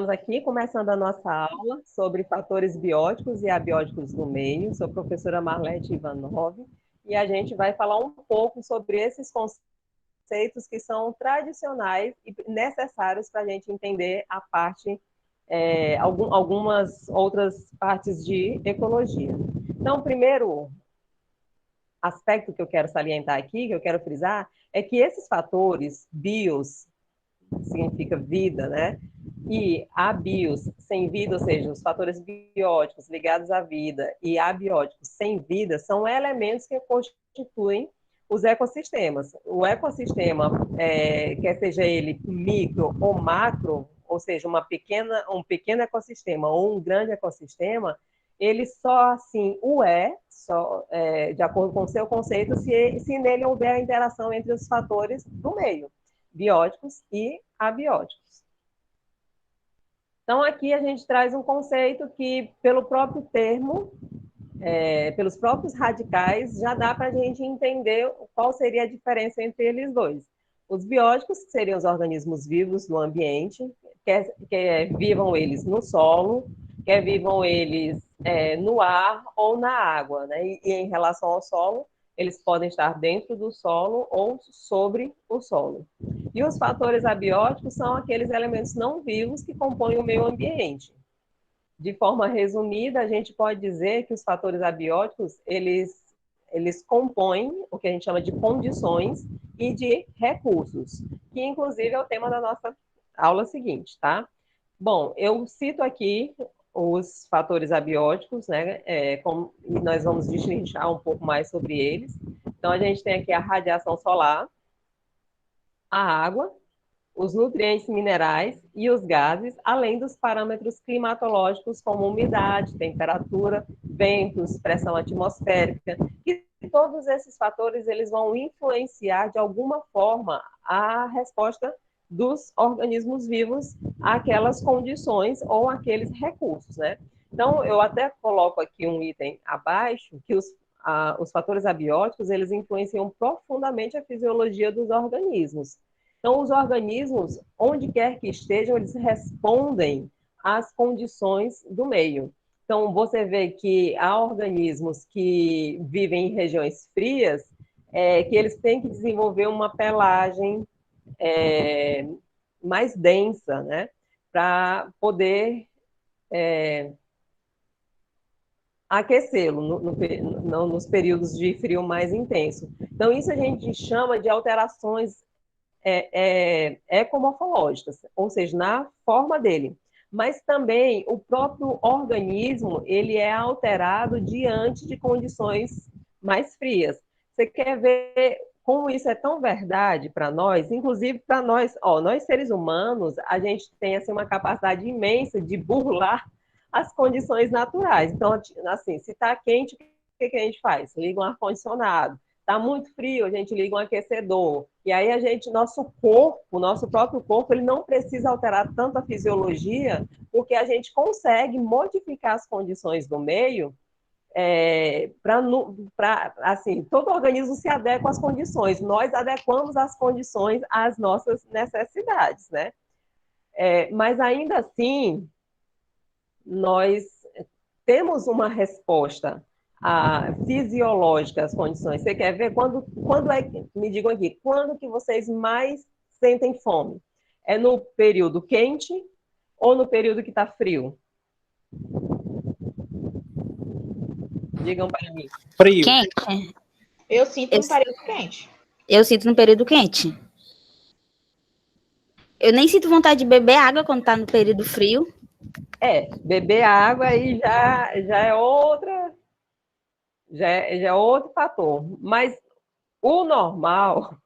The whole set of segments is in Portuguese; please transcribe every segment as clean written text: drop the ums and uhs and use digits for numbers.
Estamos aqui começando a nossa aula sobre fatores bióticos e abióticos do meio. Sou a professora Marlete Ivanov e a gente vai falar um pouco sobre esses conceitos que são tradicionais e necessários para a gente entender a parte, algumas outras partes de ecologia. Então, o primeiro aspecto que eu quero salientar aqui, que eu quero frisar, é que esses fatores bios, significa vida, né? E abios, sem vida, ou seja, os fatores bióticos ligados à vida e abióticos sem vida, são elementos que constituem os ecossistemas. O ecossistema, quer seja ele micro ou macro, ou seja, um pequeno ecossistema ou um grande ecossistema, ele só assim de acordo com o seu conceito, se nele houver a interação entre os fatores do meio, bióticos e abióticos. Então, aqui a gente traz um conceito que, pelo próprio termo, pelos próprios radicais, já dá para a gente entender qual seria a diferença entre eles dois. Os bióticos seriam os organismos vivos do ambiente, quer vivam eles no solo, quer vivam eles no ar ou na água, né? E em relação ao solo, eles podem estar dentro do solo ou sobre o solo. E os fatores abióticos são aqueles elementos não vivos que compõem o meio ambiente. De forma resumida, a gente pode dizer que os fatores abióticos, eles compõem o que a gente chama de condições e de recursos, que inclusive é o tema da nossa aula seguinte, tá? Bom, eu cito aqui os fatores abióticos, né? E nós vamos destrinchar um pouco mais sobre eles. Então, a gente tem aqui a radiação solar, a água, os nutrientes minerais e os gases, além dos parâmetros climatológicos como umidade, temperatura, ventos, pressão atmosférica. E todos esses fatores eles vão influenciar de alguma forma a resposta dos organismos vivos àquelas condições ou àqueles recursos, né? Então, eu até coloco aqui um item abaixo, que os fatores abióticos, eles influenciam profundamente a fisiologia dos organismos. Então, os organismos, onde quer que estejam, eles respondem às condições do meio. Então, você vê que há organismos que vivem em regiões frias, que eles têm que desenvolver uma pelagem mais densa, né? Para poder aquecê-lo nos períodos de frio mais intenso. Então, isso a gente chama de alterações ecomorfológicas, ou seja, na forma dele. Mas também o próprio organismo, ele é alterado diante de condições mais frias. Você quer ver como isso é tão verdade para nós? Inclusive para nós, nós seres humanos, a gente tem assim, uma capacidade imensa de burlar as condições naturais. Então, assim, se está quente, o que a gente faz? Liga um ar-condicionado. Está muito frio, a gente liga um aquecedor. E aí nosso próprio corpo, ele não precisa alterar tanto a fisiologia, porque a gente consegue modificar as condições do meio para, assim, todo organismo se adequa às condições. Nós adequamos as condições às nossas necessidades, né? Mas ainda assim, nós temos uma resposta fisiológica às condições. Você quer ver me digam aqui, quando que vocês mais sentem fome? É no período quente ou no período que está frio? Digam para mim. Frio. Quente. Eu sinto no período quente. Eu sinto no período quente. Eu nem sinto vontade de beber água quando tá no período frio. Beber água aí já é outra, já é outro fator. Mas o normal,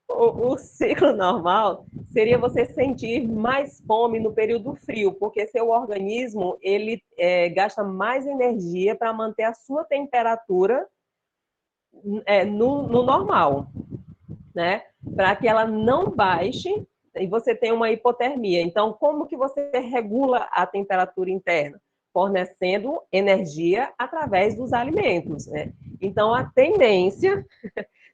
o ciclo normal seria você sentir mais fome no período frio, porque seu organismo ele gasta mais energia para manter a sua temperatura no normal, né? Para que ela não baixe e você tenha uma hipotermia. Então, como que você regula a temperatura interna? Fornecendo energia através dos alimentos, né? Então, a tendência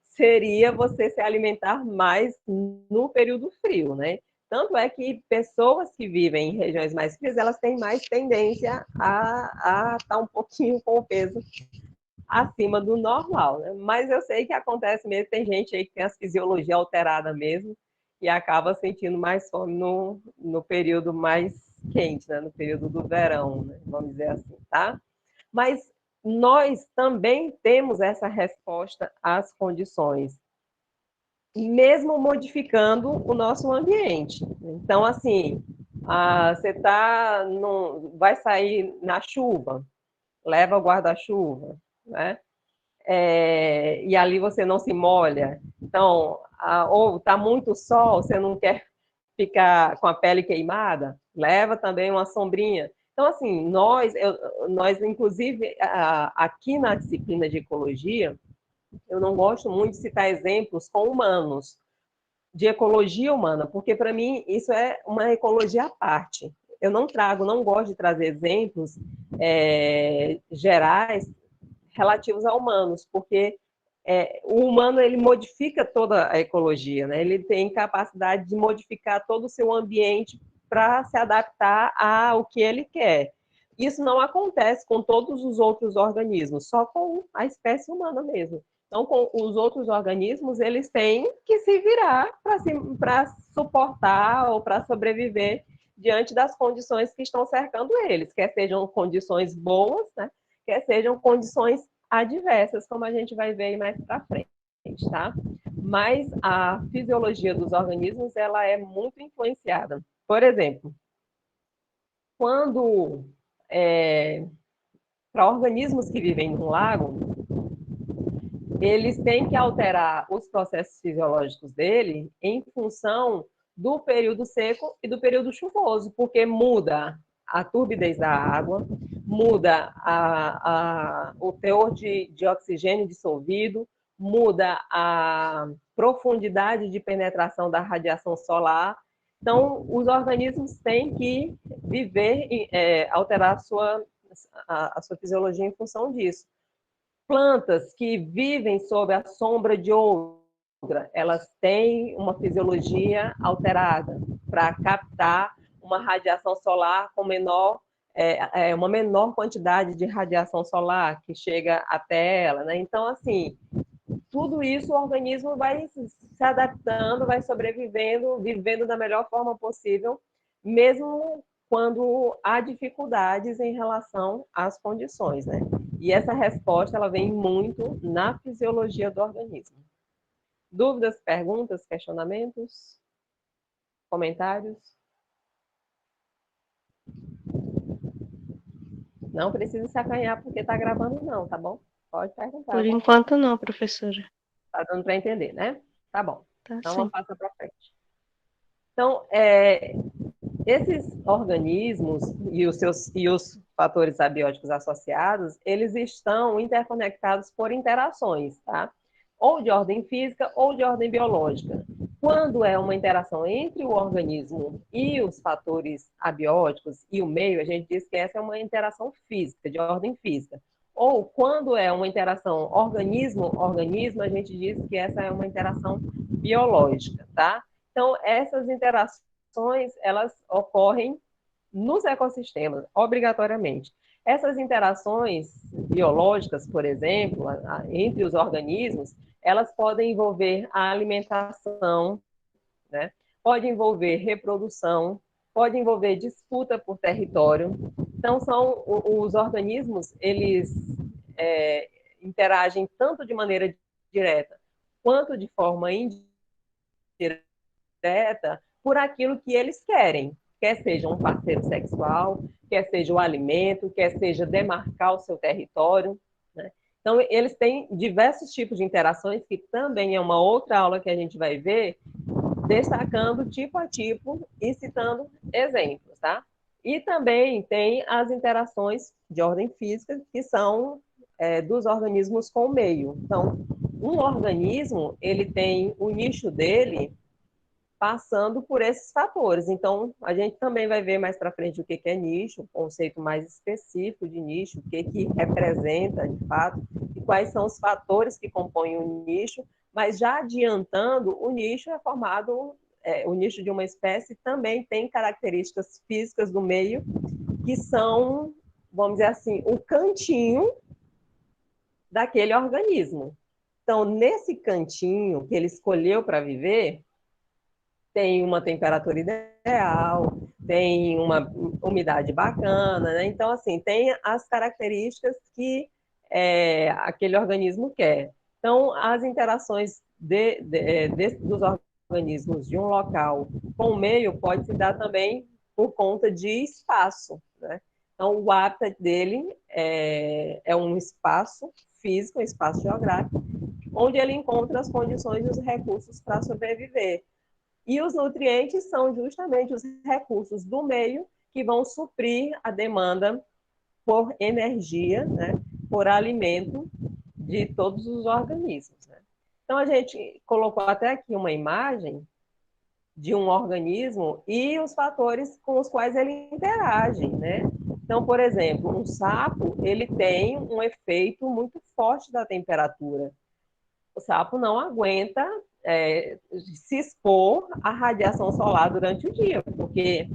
seria você se alimentar mais no período frio, né? Tanto é que pessoas que vivem em regiões mais frias, elas têm mais tendência a estar um pouquinho com o peso acima do normal, né? Mas eu sei que acontece mesmo, tem gente aí que tem a fisiologia alterada mesmo e acaba sentindo mais fome no período mais quente, né? No período do verão, né? Vamos dizer assim, tá? Mas nós também temos essa resposta às condições, mesmo modificando o nosso ambiente. Então, assim, você vai sair na chuva, leva o guarda-chuva, né? E ali você não se molha. Então, ou está muito sol, você não quer ficar com a pele queimada, leva também uma sombrinha. Então, assim, nós inclusive, aqui na disciplina de ecologia, eu não gosto muito de citar exemplos com humanos, de ecologia humana, porque para mim isso é uma ecologia à parte. Eu não gosto de trazer exemplos gerais relativos a humanos, porque o humano ele modifica toda a ecologia, né? Ele tem capacidade de modificar todo o seu ambiente para se adaptar ao que ele quer. Isso não acontece com todos os outros organismos, só com a espécie humana mesmo. Então, com os outros organismos, eles têm que se virar para suportar ou para sobreviver diante das condições que estão cercando eles, quer sejam condições boas, né? Quer sejam condições adversas, como a gente vai ver mais para frente, tá? Mas a fisiologia dos organismos, ela é muito influenciada. Por exemplo, quando para organismos que vivem no lago, eles têm que alterar os processos fisiológicos dele em função do período seco e do período chuvoso, porque muda a turbidez da água, muda o teor de oxigênio dissolvido, muda a profundidade de penetração da radiação solar. Então, os organismos têm que viver, alterar a sua fisiologia em função disso. Plantas que vivem sob a sombra de outra, elas têm uma fisiologia alterada para captar uma radiação solar com uma menor quantidade de radiação solar que chega até ela, né? Então, assim, tudo isso o organismo vai se adaptando, vai sobrevivendo, vivendo da melhor forma possível, mesmo quando há dificuldades em relação às condições, né? E essa resposta, ela vem muito na fisiologia do organismo. Dúvidas, perguntas, questionamentos, comentários? Não precisa se acanhar porque está gravando não, tá bom? Pode perguntar. Por enquanto não, professora. Tá dando para entender, né? Tá bom. Tá, então, sim. vamos passar para frente. Então, esses organismos e os fatores abióticos associados, eles estão interconectados por interações, tá? Ou de ordem física ou de ordem biológica. Quando é uma interação entre o organismo e os fatores abióticos e o meio, a gente diz que essa é uma interação física, de ordem física. Ou quando é uma interação organismo-organismo, a gente diz que essa é uma interação biológica, tá? Então, essas interações, elas ocorrem nos ecossistemas, obrigatoriamente. Essas interações biológicas, por exemplo, entre os organismos, elas podem envolver a alimentação, né? Pode envolver reprodução, pode envolver disputa por território. Então, os organismos, eles interagem tanto de maneira direta quanto de forma indireta por aquilo que eles querem, quer seja um parceiro sexual, quer seja o alimento, quer seja demarcar o seu território, né? Então, eles têm diversos tipos de interações, que também é uma outra aula que a gente vai ver, destacando tipo a tipo e citando exemplos, tá? E também tem as interações de ordem física, que são dos organismos com o meio. Então, um organismo, ele tem o nicho dele passando por esses fatores. Então, a gente também vai ver mais para frente o que é nicho, um conceito mais específico de nicho, o que representa, de fato, e quais são os fatores que compõem o nicho, mas já adiantando, o nicho é formado o nicho de uma espécie também tem características físicas do meio que são, vamos dizer assim, o cantinho daquele organismo. Então, nesse cantinho que ele escolheu para viver, tem uma temperatura ideal, tem uma umidade bacana, né? Então, assim, tem as características que aquele organismo quer. Então, as interações dos organismos de um local com o meio pode se dar também por conta de espaço, né? Então, o hábitat dele é um espaço físico, um espaço geográfico, onde ele encontra as condições e os recursos para sobreviver. E os nutrientes são justamente os recursos do meio que vão suprir a demanda por energia, né, por alimento de todos os organismos, né? Então, a gente colocou até aqui uma imagem de um organismo e os fatores com os quais ele interage, né? Então, por exemplo, um sapo, ele tem um efeito muito forte da temperatura. O sapo não aguenta se expor à radiação solar durante o dia, porque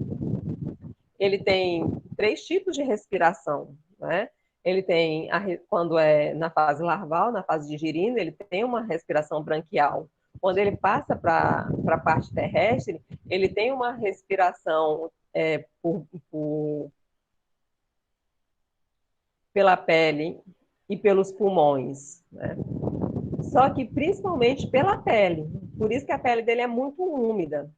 ele tem 3 tipos de respiração, né? Ele tem, quando é na fase larval, na fase de girino, ele tem uma respiração branquial. Quando ele passa para a parte terrestre, ele tem uma respiração pela pele e pelos pulmões, né? Só que principalmente pela pele. Por isso que a pele dele é muito úmida,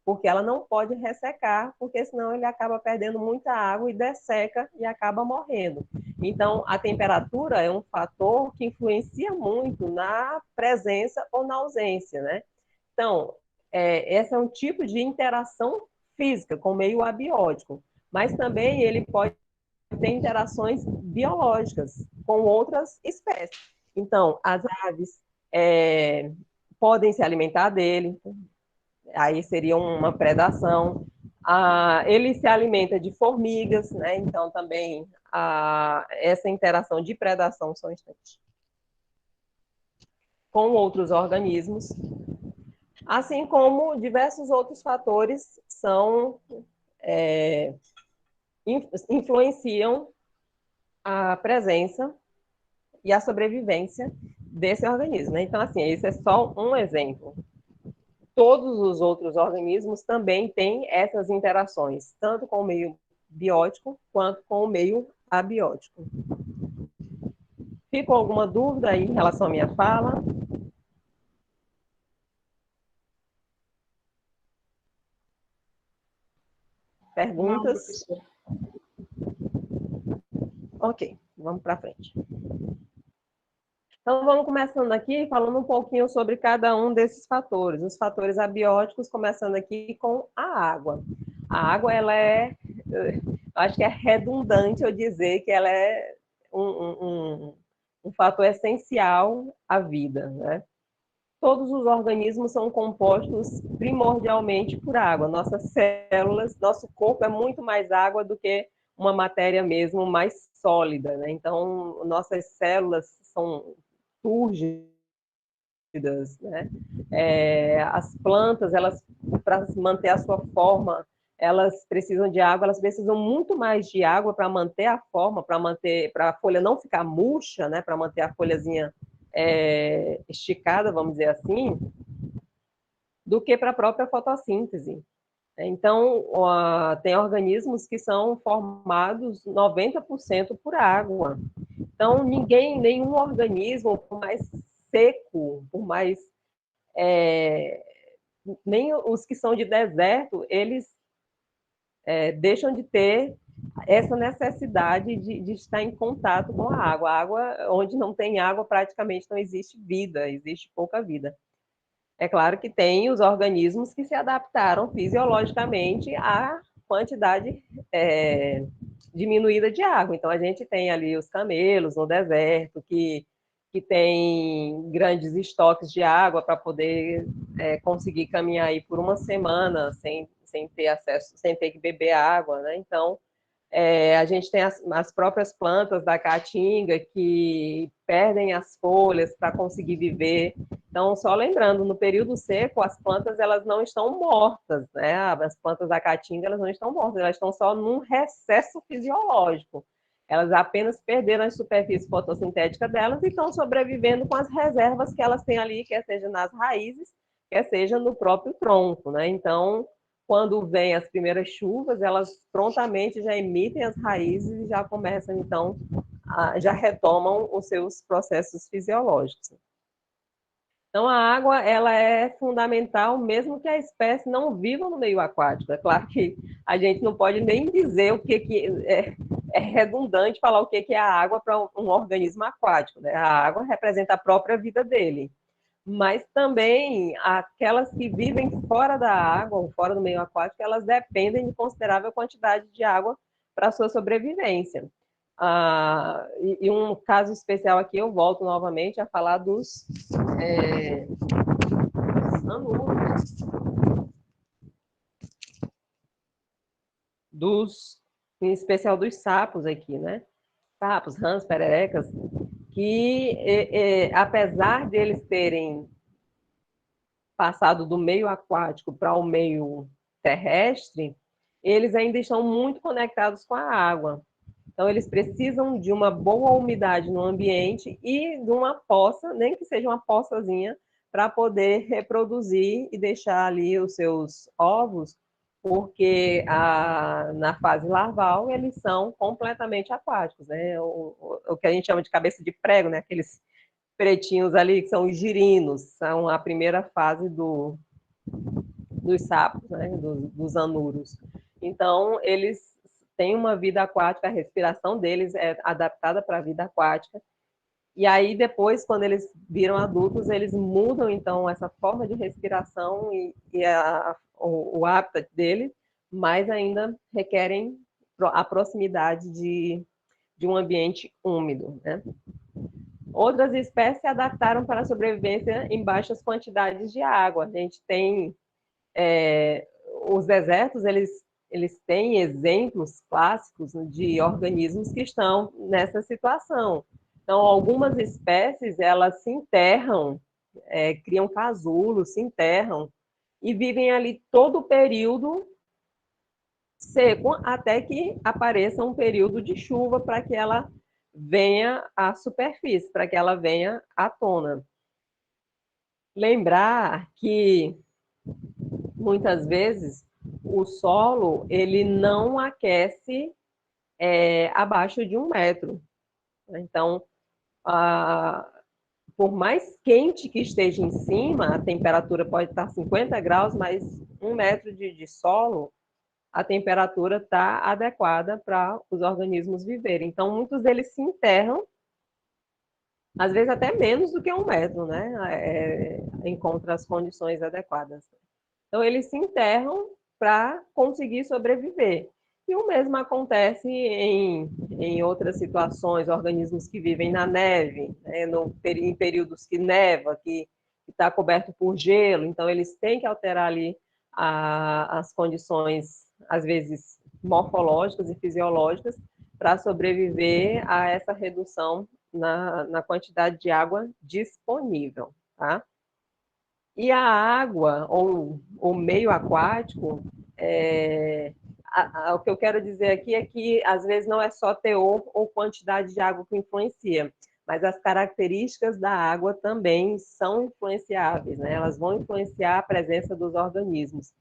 porque ela não pode ressecar, porque senão ele acaba perdendo muita água e desseca e acaba morrendo. Então, a temperatura é um fator que influencia muito na presença ou na ausência, né? Então, esse é um tipo de interação física com o meio abiótico, mas também ele pode ter interações biológicas com outras espécies. Então, as aves podem se alimentar dele, aí seria uma predação. Ele se alimenta de formigas, né? Então também essa interação de predação são instantes com outros organismos, assim como diversos outros fatores influenciam a presença e a sobrevivência desse organismo, né? Então, assim, esse é só um exemplo. Todos os outros organismos também têm essas interações, tanto com o meio biótico quanto com o meio abiótico. Ficou alguma dúvida aí em relação à minha fala? Perguntas? Não, Ok, vamos para frente. Então, vamos começando aqui falando um pouquinho sobre cada um desses fatores. Os fatores abióticos, começando aqui com a água. A água, ela acho que é redundante eu dizer que ela é um fator essencial à vida, né? Todos os organismos são compostos primordialmente por água. Nossas células, nosso corpo é muito mais água do que uma matéria mesmo mais sólida, né? Então, nossas células são túrgidas, né? As plantas, elas, para manter a sua forma, elas precisam de água, elas precisam muito mais de água para manter a forma, para a folha não ficar murcha, né? Para manter a folhazinha esticada, vamos dizer assim, do que para a própria fotossíntese. Então, tem organismos que são formados 90% por água. Então, nenhum organismo, por mais seco, por mais nem os que são de deserto, eles deixam de ter essa necessidade de estar em contato com a água. A água, onde não tem água, praticamente não existe vida, existe pouca vida. É claro que tem os organismos que se adaptaram fisiologicamente à quantidade diminuída de água. Então, a gente tem ali os camelos no deserto, que tem grandes estoques de água para poder conseguir caminhar aí por uma semana sem ter acesso, sem ter que beber água, né? Então, A gente tem as próprias plantas da caatinga que perdem as folhas para conseguir viver. Então, só lembrando, no período seco, as plantas elas não estão mortas, né? As plantas da caatinga elas não estão mortas, elas estão só num recesso fisiológico. Elas apenas perderam a superfície fotossintética delas e estão sobrevivendo com as reservas que elas têm ali, quer seja nas raízes, quer seja no próprio tronco, né? Então, quando vem as primeiras chuvas, elas prontamente já emitem as raízes e já começam, então, já retomam os seus processos fisiológicos. Então, a água ela é fundamental, mesmo que a espécie não viva no meio aquático. É claro que a gente não pode nem dizer o que é redundante falar o que é a água para um organismo aquático, né? A água representa a própria vida dele. Mas também aquelas que vivem fora da água, ou fora do meio aquático, elas dependem de considerável quantidade de água para a sua sobrevivência. E um caso especial aqui, eu volto novamente a falar dos em especial dos sapos aqui, né? Sapos, rãs, pererecas, que apesar de eles terem passado do meio aquático para o meio terrestre, eles ainda estão muito conectados com a água. Então, eles precisam de uma boa umidade no ambiente e de uma poça, nem que seja uma poçazinha, para poder reproduzir e deixar ali os seus ovos, porque na fase larval eles são completamente aquáticos, né? O que a gente chama de cabeça de prego, né? Aqueles pretinhos ali que são os girinos, são a primeira fase dos sapos, né? Dos anuros. Então, eles têm uma vida aquática, a respiração deles é adaptada para a vida aquática. E aí, depois, quando eles viram adultos, eles mudam, então, essa forma de respiração e o hábitat deles, mas ainda requerem a proximidade de um ambiente úmido, né? Outras espécies se adaptaram para a sobrevivência em baixas quantidades de água. A gente tem os desertos, eles têm exemplos clássicos de organismos que estão nessa situação. Então, algumas espécies, elas se enterram, criam casulos, se enterram e vivem ali todo o período seco até que apareça um período de chuva para que ela venha à superfície, para que ela venha à tona. Lembrar que muitas vezes o solo ele não aquece abaixo de 1 metro. Então, por mais quente que esteja em cima, a temperatura pode estar 50 graus, mas 1 metro de solo, a temperatura está adequada para os organismos viverem. Então, muitos deles se enterram, às vezes até menos do que 1 metro, né? Encontra as condições adequadas. Então, eles se enterram para conseguir sobreviver. E o mesmo acontece em outras situações, organismos que vivem na neve, né, em períodos que neva, que está coberto por gelo, então eles têm que alterar ali as condições, às vezes, morfológicas e fisiológicas, para sobreviver a essa redução na quantidade de água disponível, tá? E a água, ou o meio aquático, o que eu quero dizer aqui é que, às vezes, não é só teor ou quantidade de água que influencia, mas as características da água também são influenciáveis, né? Elas vão influenciar a presença dos organismos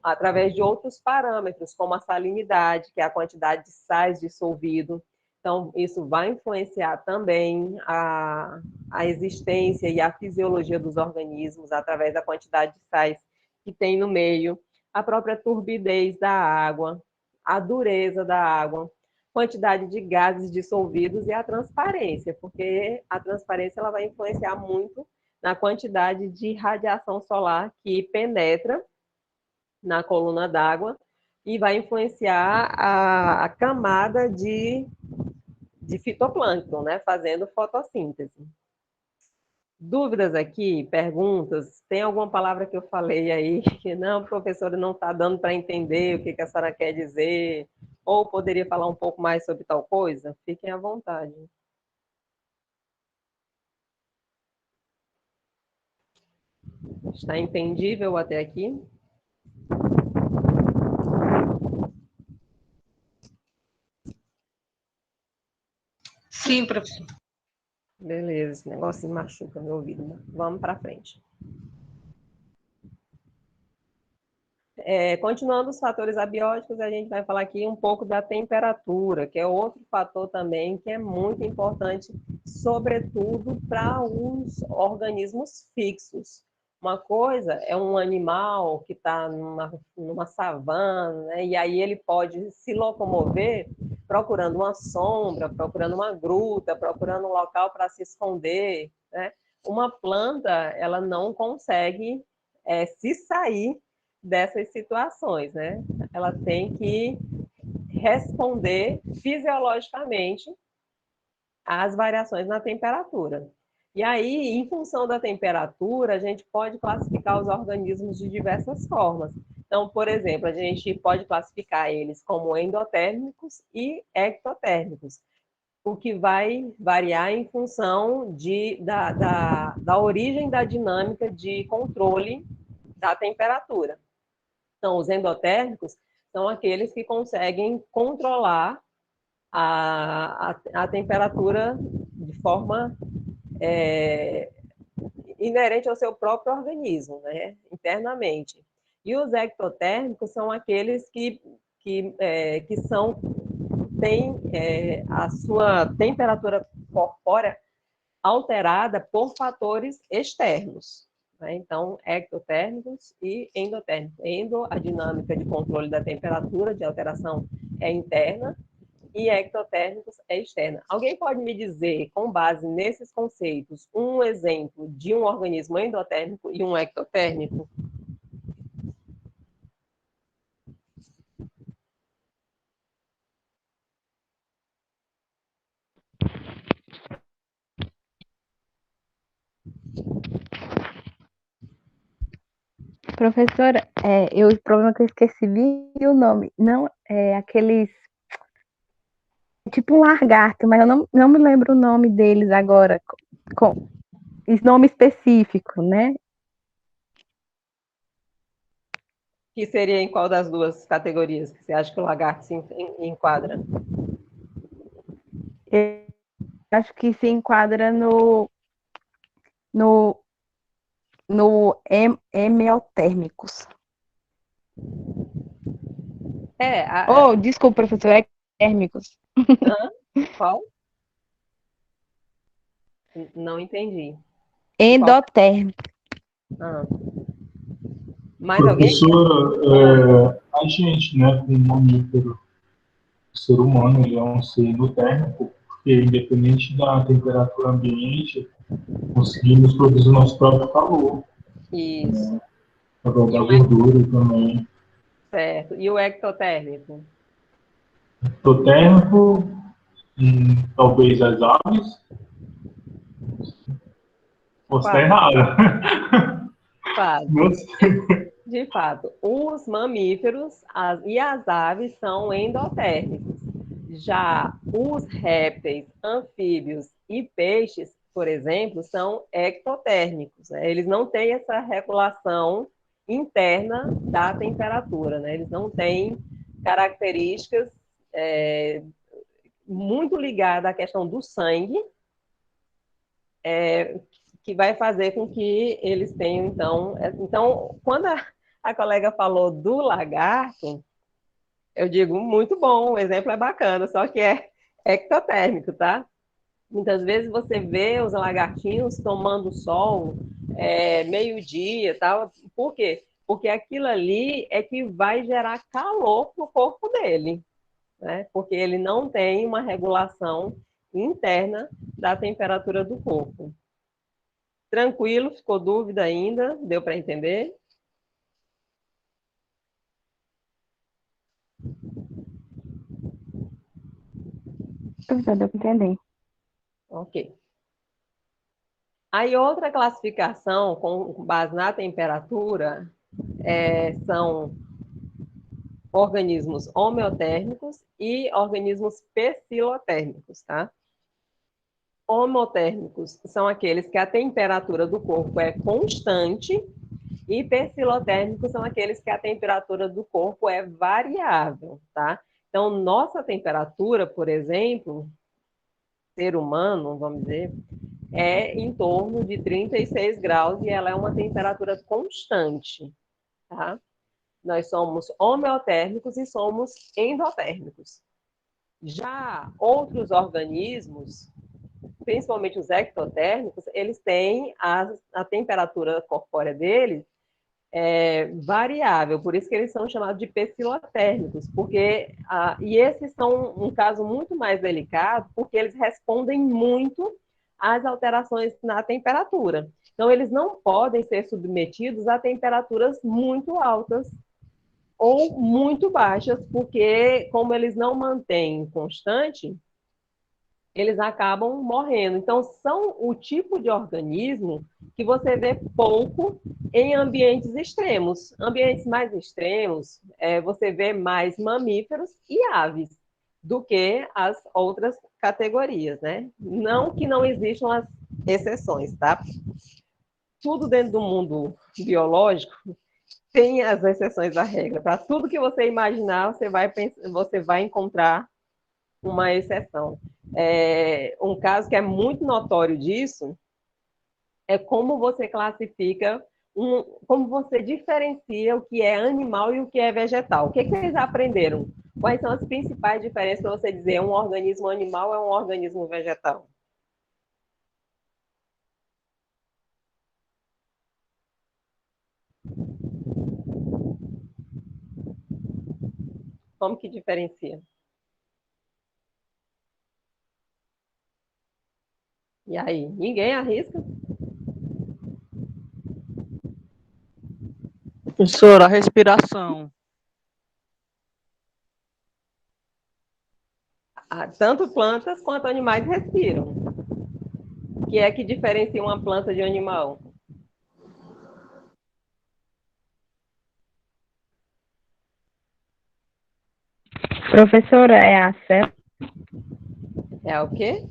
através de outros parâmetros, como a salinidade, que é a quantidade de sais dissolvido. Então, isso vai influenciar também a existência e a fisiologia dos organismos através da quantidade de sais que tem no meio, a própria turbidez da água, a dureza da água, quantidade de gases dissolvidos e a transparência, porque a transparência ela vai influenciar muito na quantidade de radiação solar que penetra na coluna d'água e vai influenciar a camada de fitoplâncton, né, fazendo fotossíntese. Dúvidas aqui, perguntas? Tem alguma palavra que eu falei aí que não, professora, não está dando para entender o que a senhora quer dizer? Ou poderia falar um pouco mais sobre tal coisa? Fiquem à vontade. Está entendível até aqui? Sim, professor. Beleza, esse negócio machuca meu ouvido. Vamos para frente. Continuando os fatores abióticos, a gente vai falar aqui um pouco da temperatura, que é outro fator também que é muito importante, sobretudo para os organismos fixos. Uma coisa é um animal que está numa savana, né, e aí ele pode se locomover procurando uma sombra, procurando uma gruta, procurando um local para se esconder, né? Uma planta, ela não consegue se sair dessas situações, né? Ela tem que responder fisiologicamente às variações na temperatura. E aí, em função da temperatura, a gente pode classificar os organismos de diversas formas. Então, por exemplo, a gente pode classificar eles como endotérmicos e ectotérmicos, o que vai variar em função da origem da dinâmica de controle da temperatura. Então, os endotérmicos são aqueles que conseguem controlar a temperatura de forma inerente ao seu próprio organismo, né, internamente. E os ectotérmicos são aqueles que têm a sua temperatura corpórea alterada por fatores externos. Né? Então, ectotérmicos e endotérmicos. Endo, a dinâmica de controle da temperatura, de alteração é interna, e ectotérmicos é externa. Alguém pode me dizer, com base nesses conceitos, um exemplo de um organismo endotérmico e um ectotérmico? Professora, o problema é que eu esqueci de o nome. Não, é aqueles. Tipo um lagarto, mas eu não me lembro o nome deles agora. Com esse nome específico, né? Que seria em qual das duas categorias que você acha que o lagarto se enquadra? Eu acho que se enquadra no, no hemeotérmicos. Oh, desculpa, professor, é térmicos. Qual? Não entendi. Endotérmico. Ah. Mais alguém? Professora, a gente, né, como mamífero, o ser humano, ele é um ser endotérmico, porque independente da temperatura ambiente, conseguimos produzir o nosso próprio calor. Isso. Né, através da gordura também. Certo. E o ectotérmico? Endotérmico, talvez as aves. Posso estar errado. Não sei. De fato, os mamíferos e as aves são endotérmicos. Já os répteis, anfíbios e peixes, por exemplo, são ectotérmicos. Né? Eles não têm essa regulação interna da temperatura. Né? Eles não têm características muito ligadas à questão do sangue, que vai fazer com que eles tenham, então quando a colega falou do lagarto, eu digo, muito bom, o exemplo é bacana, só que é ectotérmico, tá? Muitas vezes você vê os lagartinhos tomando sol meio-dia, tal. Por quê? Porque aquilo ali é que vai gerar calor no corpo dele, né? Porque ele não tem uma regulação interna da temperatura do corpo. Tranquilo? Ficou dúvida ainda? Deu para entender? Professor, deu para entender. Ok. Aí outra classificação com base na temperatura são organismos homeotérmicos e organismos pecilotérmicos, tá? Homotérmicos são aqueles que a temperatura do corpo é constante e pecilotérmicos são aqueles que a temperatura do corpo é variável, tá? Então, nossa temperatura, por exemplo, ser humano, vamos dizer, é em torno de 36 graus e ela é uma temperatura constante, tá? Nós somos homeotérmicos e somos endotérmicos. Já outros organismos, principalmente os ectotérmicos, eles têm a temperatura corpórea deles variável, por isso que eles são chamados de pecilotérmicos, porque, e esses são um caso muito mais delicado, porque eles respondem muito às alterações na temperatura. Então, eles não podem ser submetidos a temperaturas muito altas ou muito baixas, porque, como eles não mantêm constante, eles acabam morrendo. Então, são o tipo de organismo que você vê pouco em ambientes extremos. Ambientes mais extremos, você vê mais mamíferos e aves do que as outras categorias, né? Não que não existam as exceções, tá? Tudo dentro do mundo biológico tem as exceções à regra. Para tudo que você imaginar, você vai encontrar uma exceção. Um caso que é muito notório disso é como você classifica, como você diferencia o que é animal e o que é vegetal. O que vocês aprenderam? Quais são as principais diferenças para você dizer um organismo animal é um organismo vegetal? Como que diferencia? E aí, ninguém arrisca? Professora, a respiração. Tanto plantas quanto animais respiram. O que é que diferencia uma planta de um animal? Professora, é a célula? É o quê?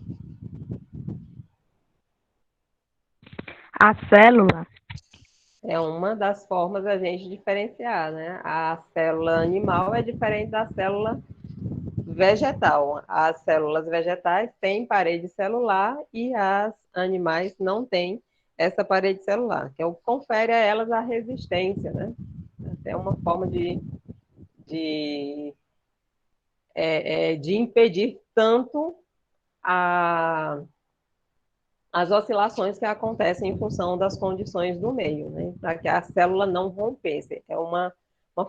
A célula? É uma das formas da gente diferenciar, né? A célula animal é diferente da célula vegetal. As células vegetais têm parede celular e as animais não têm essa parede celular, que é o que confere a elas a resistência, né? É uma forma de, de impedir tanto as oscilações que acontecem em função das condições do meio, né? Para que a célula não rompesse. É uma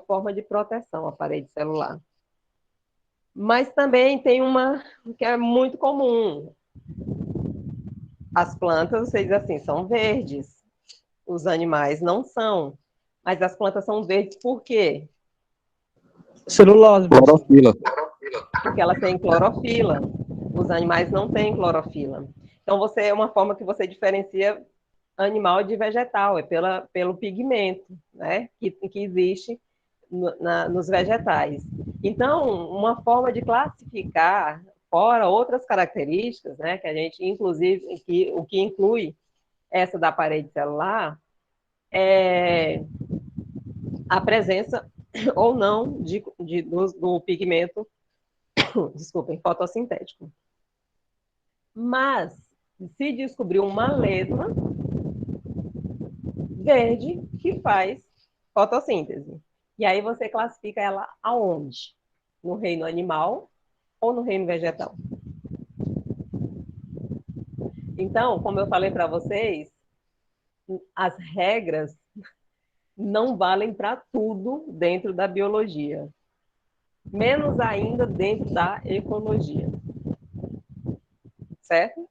forma de proteção, a parede celular. Mas também tem uma que é muito comum. As plantas, você diz assim, são verdes. Os animais não são. Mas as plantas são verdes por quê? Celulose. Clorofila. Porque elas têm clorofila. Os animais não têm clorofila. Então, é uma forma que você diferencia animal de vegetal, pelo pigmento, né, que existe nos vegetais. Então, uma forma de classificar, fora outras características, né, que a gente, inclusive, o que inclui essa da parede celular, é a presença ou não do pigmento, desculpem, fotossintético. Mas, se descobriu uma lesma verde que faz fotossíntese. E aí você classifica ela aonde? No reino animal ou no reino vegetal? Então, como eu falei para vocês, as regras não valem para tudo dentro da biologia, menos ainda dentro da ecologia. Certo?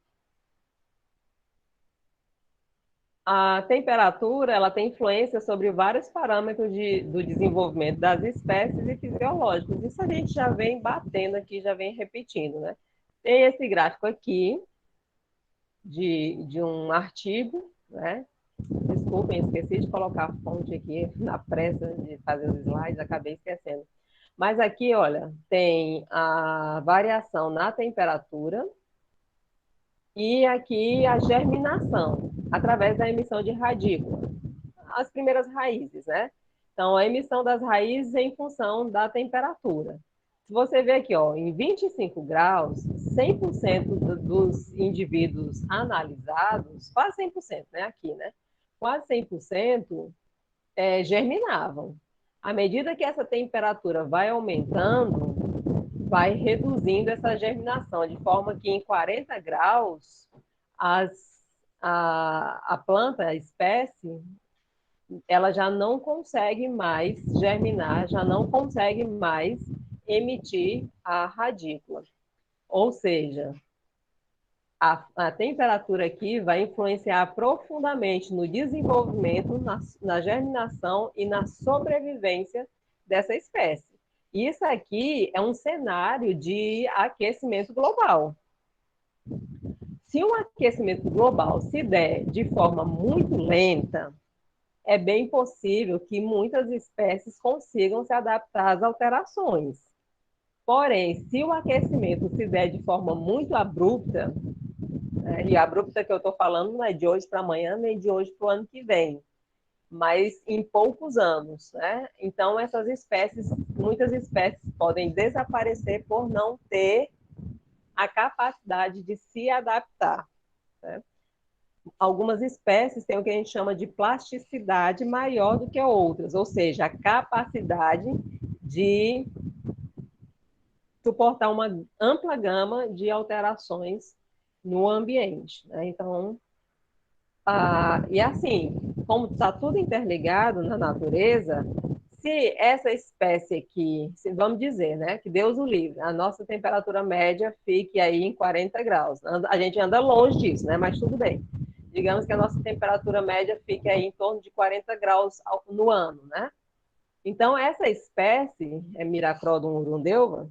A temperatura ela tem influência sobre vários parâmetros do desenvolvimento das espécies e fisiológicos. Isso a gente já vem batendo aqui, já vem repetindo, né? Tem esse gráfico aqui de um artigo, né? Desculpem, esqueci de colocar a fonte aqui na pressa de fazer os slides, acabei esquecendo. Mas aqui, olha, tem a variação na temperatura e aqui a germinação, através da emissão de radícula. As primeiras raízes, né? Então, a emissão das raízes é em função da temperatura. Se você ver aqui, ó, em 25 graus, 100% dos indivíduos analisados, quase 100%, né, aqui, né? Quase 100% germinavam. À medida que essa temperatura vai aumentando, vai reduzindo essa germinação, de forma que em 40 graus, a planta, a espécie, ela já não consegue mais germinar, já não consegue mais emitir a radícula. Ou seja, a temperatura aqui vai influenciar profundamente no desenvolvimento, na germinação e na sobrevivência dessa espécie. Isso aqui é um cenário de aquecimento global. Se um aquecimento global se der de forma muito lenta, é bem possível que muitas espécies consigam se adaptar às alterações. Porém, se o aquecimento se der de forma muito abrupta, né, e abrupta que eu estou falando não é de hoje para amanhã, nem de hoje para o ano que vem, mas em poucos anos, né? Então, essas espécies, muitas espécies podem desaparecer por não ter a capacidade de se adaptar, né? Algumas espécies têm o que a gente chama de plasticidade maior do que outras, ou seja, a capacidade de suportar uma ampla gama de alterações no ambiente, né? Então, e assim, como está tudo interligado na natureza, se essa espécie aqui, vamos dizer, né, que Deus o livre, a nossa temperatura média fique aí em 40 graus. A gente anda longe disso, né, mas tudo bem. Digamos que a nossa temperatura média fique aí em torno de 40 graus no ano, né? Então, essa espécie, Miracrodon urundeuva,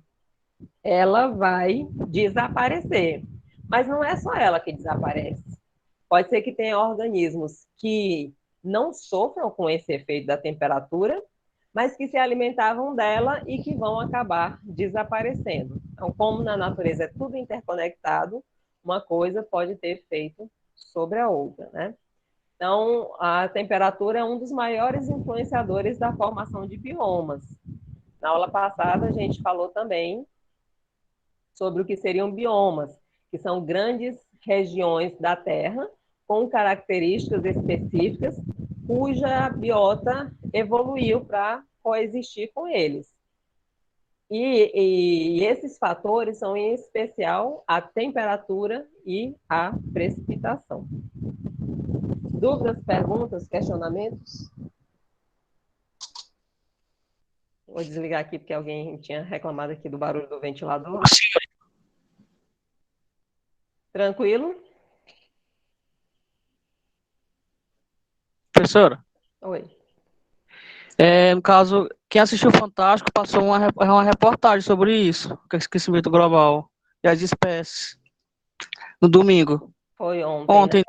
ela vai desaparecer. Mas não é só ela que desaparece. Pode ser que tenha organismos que não sofram com esse efeito da temperatura, mas que se alimentavam dela e que vão acabar desaparecendo. Então, como na natureza é tudo interconectado, uma coisa pode ter efeito sobre a outra, né? Então, a temperatura é um dos maiores influenciadores da formação de biomas. Na aula passada, a gente falou também sobre o que seriam biomas, que são grandes regiões da Terra com características específicas, cuja biota evoluiu para coexistir com eles. E esses fatores são, em especial, a temperatura e a precipitação. Dúvidas, perguntas, questionamentos? Vou desligar aqui, porque alguém tinha reclamado aqui do barulho do ventilador. Tranquilo? Professora, Oi. no caso, quem assistiu o Fantástico passou uma reportagem sobre isso, o aquecimento global e as espécies, no domingo. Foi ontem, né? Ontem,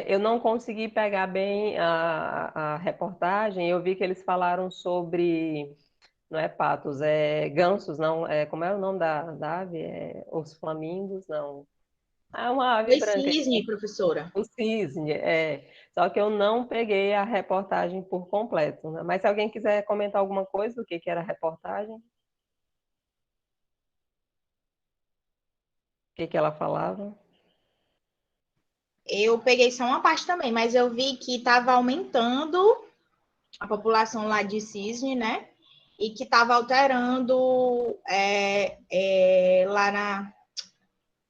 Eu não consegui pegar bem a reportagem, eu vi que eles falaram sobre, não é patos, é gansos, não, como é o nome da ave? Os flamingos, não. Ah, uma ave Foi branca, cisne, professora. o cisne, Só que eu não peguei a reportagem por completo, né? Mas se alguém quiser comentar alguma coisa do que era a reportagem, o que ela falava? Eu peguei só uma parte também, mas eu vi que estava aumentando a população lá de cisne, né? E que estava alterando lá na.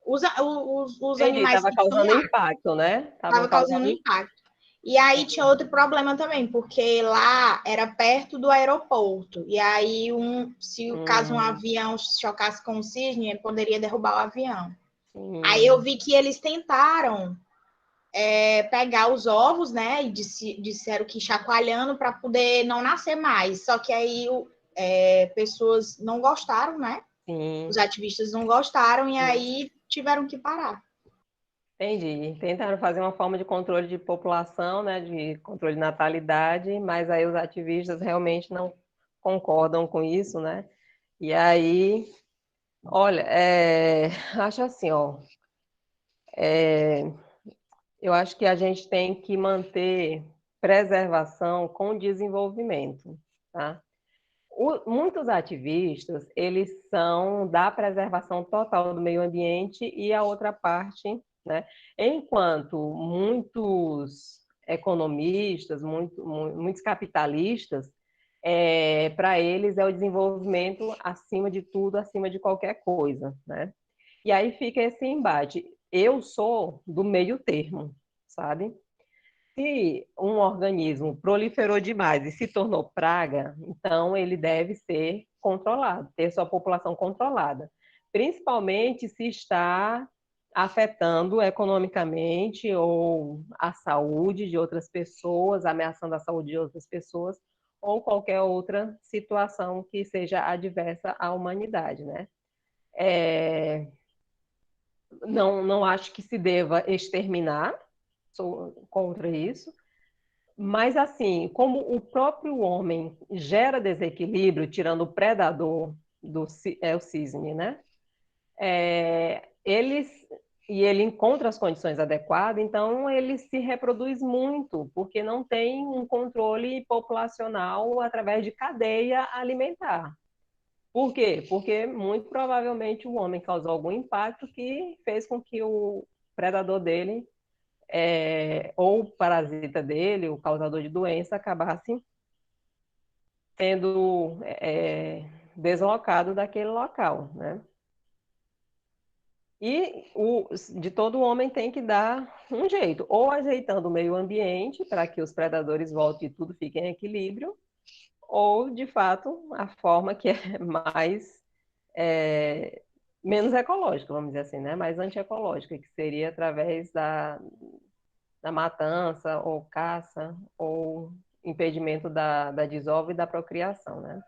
Os Entendi, animais estava que estão causando lá, impacto, né? Estavam estava causando causando. impacto. E aí tinha outro problema também, porque lá era perto do aeroporto. E aí, se caso um avião chocasse com o cisne, ele poderia derrubar o avião. Aí eu vi que eles tentaram pegar os ovos, né? E disseram que chacoalhando para poder não nascer mais. Só que aí pessoas não gostaram, né? Sim. Os ativistas não gostaram e aí tiveram que parar. Entendi. Tentaram fazer uma forma de controle de população, né, de controle de natalidade, mas aí os ativistas realmente não concordam com isso, né? E aí, olha, acho assim, ó, eu acho que a gente tem que manter preservação com desenvolvimento, tá? Muitos ativistas, eles são da preservação total do meio ambiente e a outra parte, né? Enquanto muitos economistas, muitos capitalistas, para eles é o desenvolvimento acima de tudo, acima de qualquer coisa, né? E aí fica esse embate. Eu sou do meio termo, sabe? Se um organismo proliferou demais e se tornou praga, então ele deve ser controlado, ter sua população controlada, principalmente se está afetando economicamente ou a saúde de outras pessoas, ameaçando a saúde de outras pessoas, ou qualquer outra situação que seja adversa à humanidade, né? Não acho que se deva exterminar, sou contra isso, mas, assim, como o próprio homem gera desequilíbrio, tirando o predador, o cisne, né? Eles, e ele encontra as condições adequadas, então ele se reproduz muito, porque não tem um controle populacional através de cadeia alimentar. Por quê? Porque, muito provavelmente, o homem causou algum impacto que fez com que o predador dele ou o parasita dele, o causador de doença, acabasse sendo deslocado daquele local, né? E de todo homem tem que dar um jeito, ou ajeitando o meio ambiente para que os predadores voltem e tudo fique em equilíbrio, ou, de fato, a forma que é mais menos ecológica, vamos dizer assim, né? Mais antiecológica, que seria através da matança, ou caça, ou impedimento da desova e da procriação, né?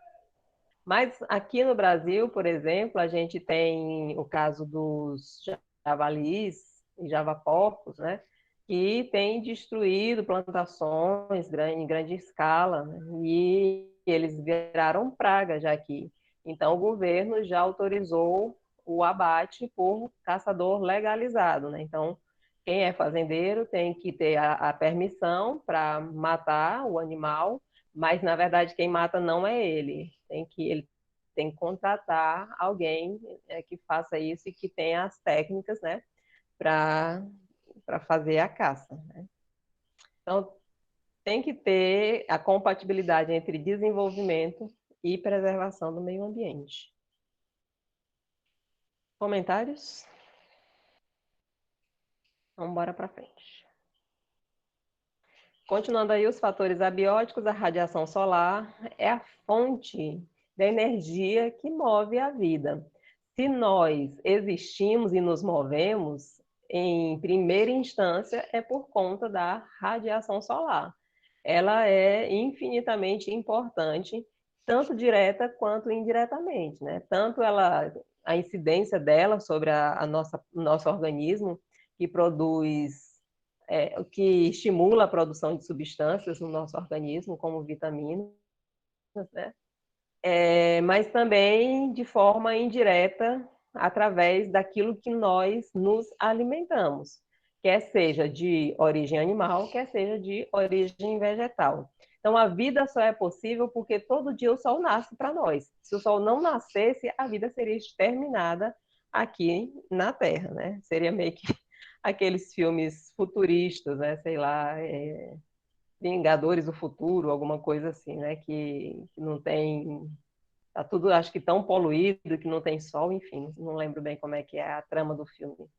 Mas aqui no Brasil, por exemplo, a gente tem o caso dos javalis e javaporcos, né? Que tem destruído plantações em grande escala, né? E eles viraram praga já aqui. Então, o governo já autorizou o abate por caçador legalizado, né? Então, quem é fazendeiro tem que ter a permissão para matar o animal, mas, na verdade, quem mata não é ele. Ele tem que contratar alguém que faça isso e que tenha as técnicas, né, para fazer a caça, né? Então, tem que ter a compatibilidade entre desenvolvimento e preservação do meio ambiente. Comentários? Vamos embora para frente. Continuando aí os fatores abióticos, a radiação solar é a fonte da energia que move a vida. Se nós existimos e nos movemos, em primeira instância, é por conta da radiação solar. Ela é infinitamente importante, tanto direta quanto indiretamente, né? Tanto a incidência dela sobre o nosso organismo, que produz que estimula a produção de substâncias no nosso organismo, como vitaminas, né? Mas também de forma indireta, através daquilo que nós nos alimentamos, quer seja de origem animal, quer seja de origem vegetal. Então, a vida só é possível porque todo dia o sol nasce para nós. Se o sol não nascesse, a vida seria exterminada aqui na Terra, né? Seria meio que aqueles filmes futuristas, né? Sei lá, Vingadores do Futuro, alguma coisa assim, né? Que não tem. Tá tudo, acho que tão poluído, que não tem sol, enfim, não lembro bem como é que é a trama do filme.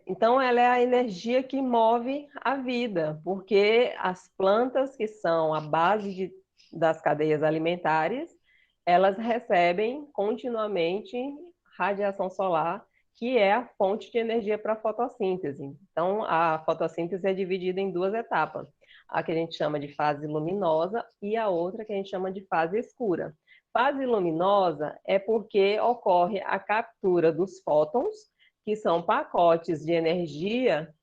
Então, ela é a energia que move a vida, porque as plantas, que são a base das cadeias alimentares, elas recebem continuamente radiação solar, que é a fonte de energia para a fotossíntese. Então, a fotossíntese é dividida em duas etapas, a que a gente chama de fase luminosa e a outra que a gente chama de fase escura. Fase luminosa é porque ocorre a captura dos fótons, que são pacotes de energia,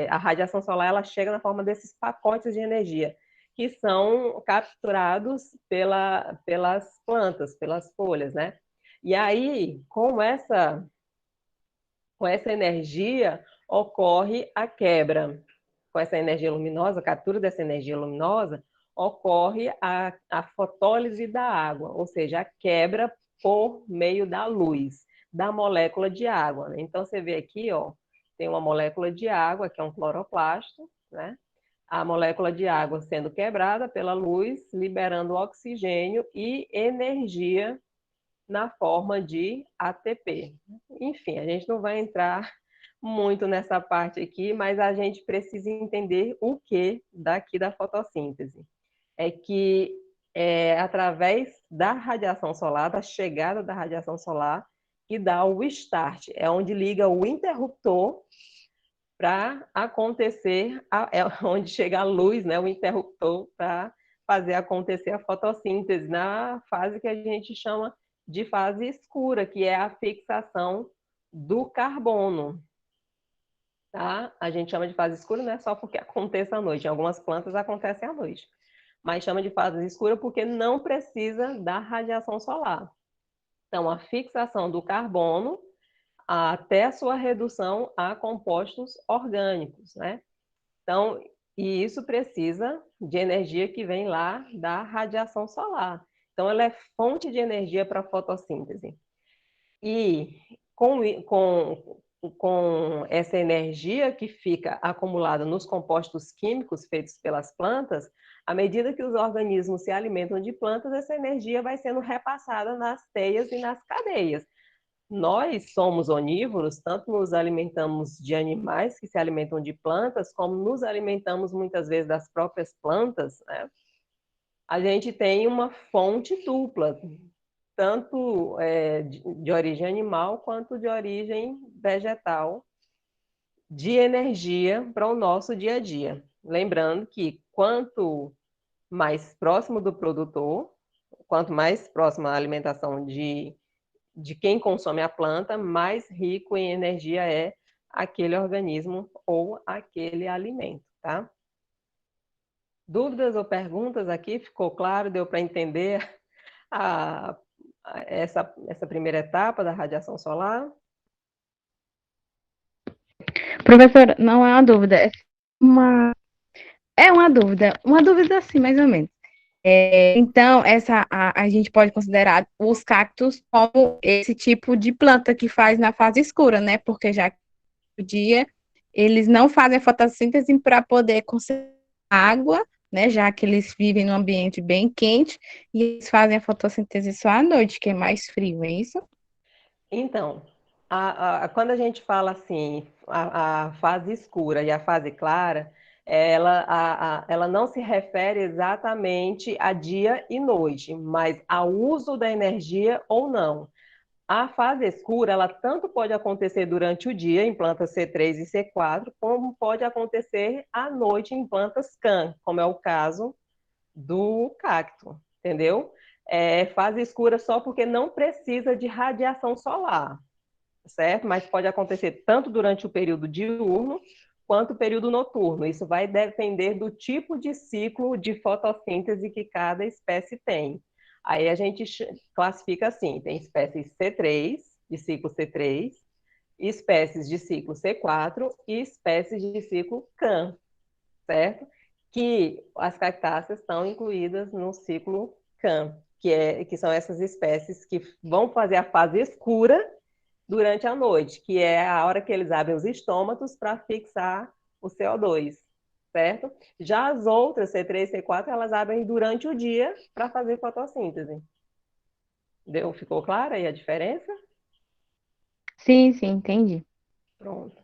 a radiação solar ela chega na forma desses pacotes de energia, que são capturados pelas plantas, pelas folhas, né? E aí, com essa energia, ocorre a quebra. Com essa energia luminosa, a captura dessa energia luminosa, ocorre a fotólise da água, ou seja, a quebra por meio da luz, da molécula de água. Então, você vê aqui, ó, tem uma molécula de água, que é um cloroplasto, né? A molécula de água sendo quebrada pela luz, liberando oxigênio e energia na forma de ATP. Enfim, a gente não vai entrar muito nessa parte aqui, mas a gente precisa entender o que daqui da fotossíntese. É que através da radiação solar, da chegada da radiação solar, que dá o start, é onde liga o interruptor para acontecer, é onde chega a luz, né, o interruptor para fazer acontecer a fotossíntese, na fase que a gente chama de fase escura, que é a fixação do carbono. Tá? A gente chama de fase escura não é só porque acontece à noite, em algumas plantas acontecem à noite, mas chama de fase escura porque não precisa da radiação solar. Então, a fixação do carbono até a sua redução a compostos orgânicos, né? Então, e isso precisa de energia que vem lá da radiação solar. Então, ela é fonte de energia para a fotossíntese. E com essa energia que fica acumulada nos compostos químicos feitos pelas plantas, à medida que os organismos se alimentam de plantas, essa energia vai sendo repassada nas teias e nas cadeias. Nós somos onívoros, tanto nos alimentamos de animais que se alimentam de plantas, como nos alimentamos muitas vezes das próprias plantas, né? A gente tem uma fonte dupla, tanto de origem animal quanto de origem vegetal, de energia para o nosso dia a dia. Lembrando que quanto mais próximo do produtor, quanto mais próxima a alimentação de quem consome a planta, mais rico em energia é aquele organismo ou aquele alimento, tá? Dúvidas ou perguntas aqui? Ficou claro? Deu para entender essa primeira etapa da radiação solar? Professora, não é uma dúvida, uma dúvida assim, mais ou menos. Então, a gente pode considerar os cactos como esse tipo de planta que faz na fase escura, né? Porque já que no dia eles não fazem fotossíntese para poder conservar água, né? Já que eles vivem num ambiente bem quente e eles fazem a fotossíntese só à noite, que é mais frio, é isso? Então, quando a gente fala assim, a fase escura e a fase clara, ela não se refere exatamente a dia e noite, mas ao uso da energia ou não. A fase escura, ela tanto pode acontecer durante o dia em plantas C3 e C4, como pode acontecer à noite em plantas CAN, como é o caso do cacto, entendeu? Fase escura só porque não precisa de radiação solar, certo? Mas pode acontecer tanto durante o período diurno quanto o período noturno. Isso vai depender do tipo de ciclo de fotossíntese que cada espécie tem. Aí a gente classifica assim, tem espécies C3, de ciclo C3, espécies de ciclo C4 e espécies de ciclo CAN, certo? Que as cactáceas estão incluídas no ciclo CAN, que são essas espécies que vão fazer a fase escura durante a noite, que é a hora que eles abrem os estômatos para fixar o CO2, certo? Já as outras, C3 e C4, elas abrem durante o dia para fazer fotossíntese. Ficou clara aí a diferença? Sim, sim, entendi. Pronto.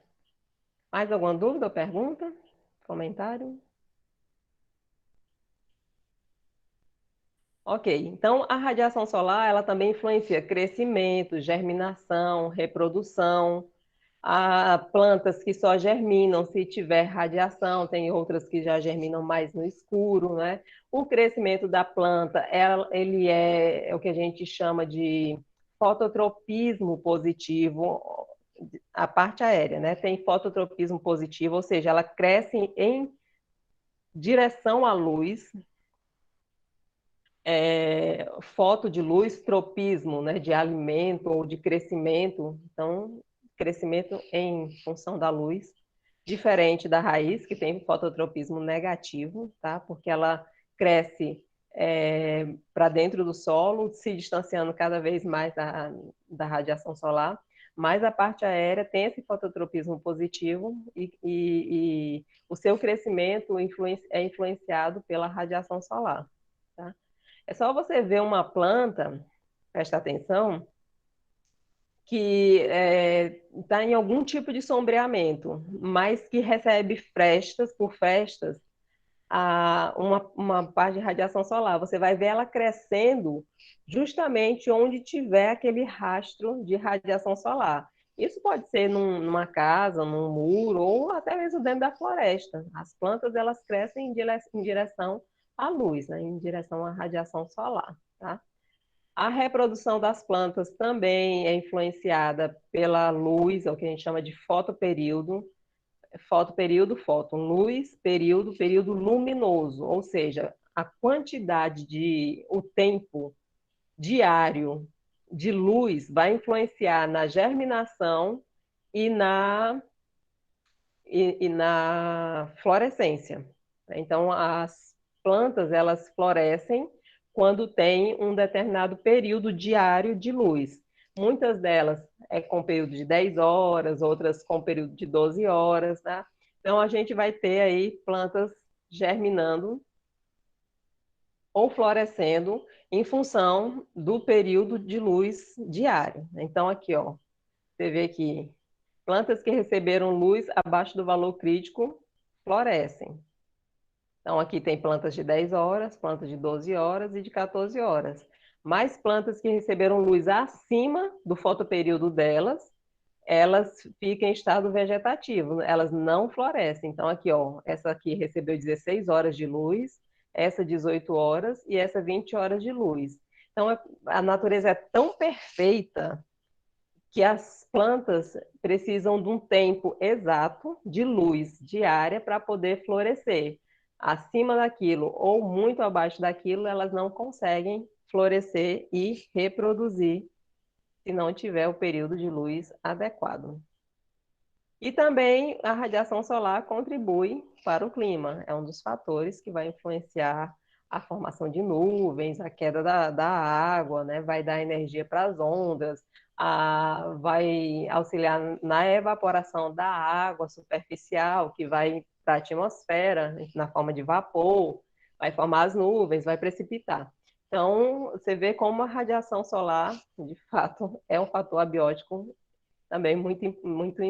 Mais alguma dúvida ou pergunta? Comentário? Ok, então a radiação solar ela também influencia crescimento, germinação, reprodução. Há plantas que só germinam se tiver radiação, tem outras que já germinam mais no escuro, né? O crescimento da planta, ele é o que a gente chama de fototropismo positivo, a parte aérea, né? Tem fototropismo positivo, ou seja, ela cresce em direção à luz, foto de luz, tropismo, né, de alimento ou de crescimento, então, crescimento em função da luz, diferente da raiz, que tem fototropismo negativo, tá? Porque ela cresce para dentro do solo, se distanciando cada vez mais da radiação solar, mas a parte aérea tem esse fototropismo positivo e o seu crescimento é influenciado pela radiação solar, tá? É só você ver uma planta, presta atenção, que está em algum tipo de sombreamento, mas que recebe frestas, uma parte de radiação solar. Você vai ver ela crescendo justamente onde tiver aquele rastro de radiação solar. Isso pode ser numa casa, num muro, ou até mesmo dentro da floresta. As plantas, elas crescem em direção à luz, né? Em direção à radiação solar, tá? A reprodução das plantas também é influenciada pela luz, é o que a gente chama de fotoperíodo. Fotoperíodo, fóton, luz, período, período luminoso, ou seja, a quantidade o tempo diário de luz vai influenciar na germinação e na florescência. Então, as plantas, elas florescem quando tem um determinado período diário de luz. Muitas delas com período de 10 horas, outras com período de 12 horas, tá? Então, a gente vai ter aí plantas germinando ou florescendo em função do período de luz diário. Então, aqui, ó, você vê que plantas que receberam luz abaixo do valor crítico florescem. Então, aqui tem plantas de 10 horas, plantas de 12 horas e de 14 horas. Mais plantas que receberam luz acima do fotoperíodo delas, elas ficam em estado vegetativo, elas não florescem. Então, aqui, ó, essa aqui recebeu 16 horas de luz, essa 18 horas e essa 20 horas de luz. Então, a natureza é tão perfeita que as plantas precisam de um tempo exato de luz diária para poder florescer. Acima daquilo ou muito abaixo daquilo, elas não conseguem florescer e reproduzir se não tiver o período de luz adequado. E também a radiação solar contribui para o clima, é um dos fatores que vai influenciar a formação de nuvens, a queda da água, né? Vai dar energia para as ondas, vai auxiliar na evaporação da água superficial, que vai para a atmosfera, na forma de vapor, vai formar as nuvens, vai precipitar. Então, você vê como a radiação solar, de fato, é um fator abiótico também muito, muito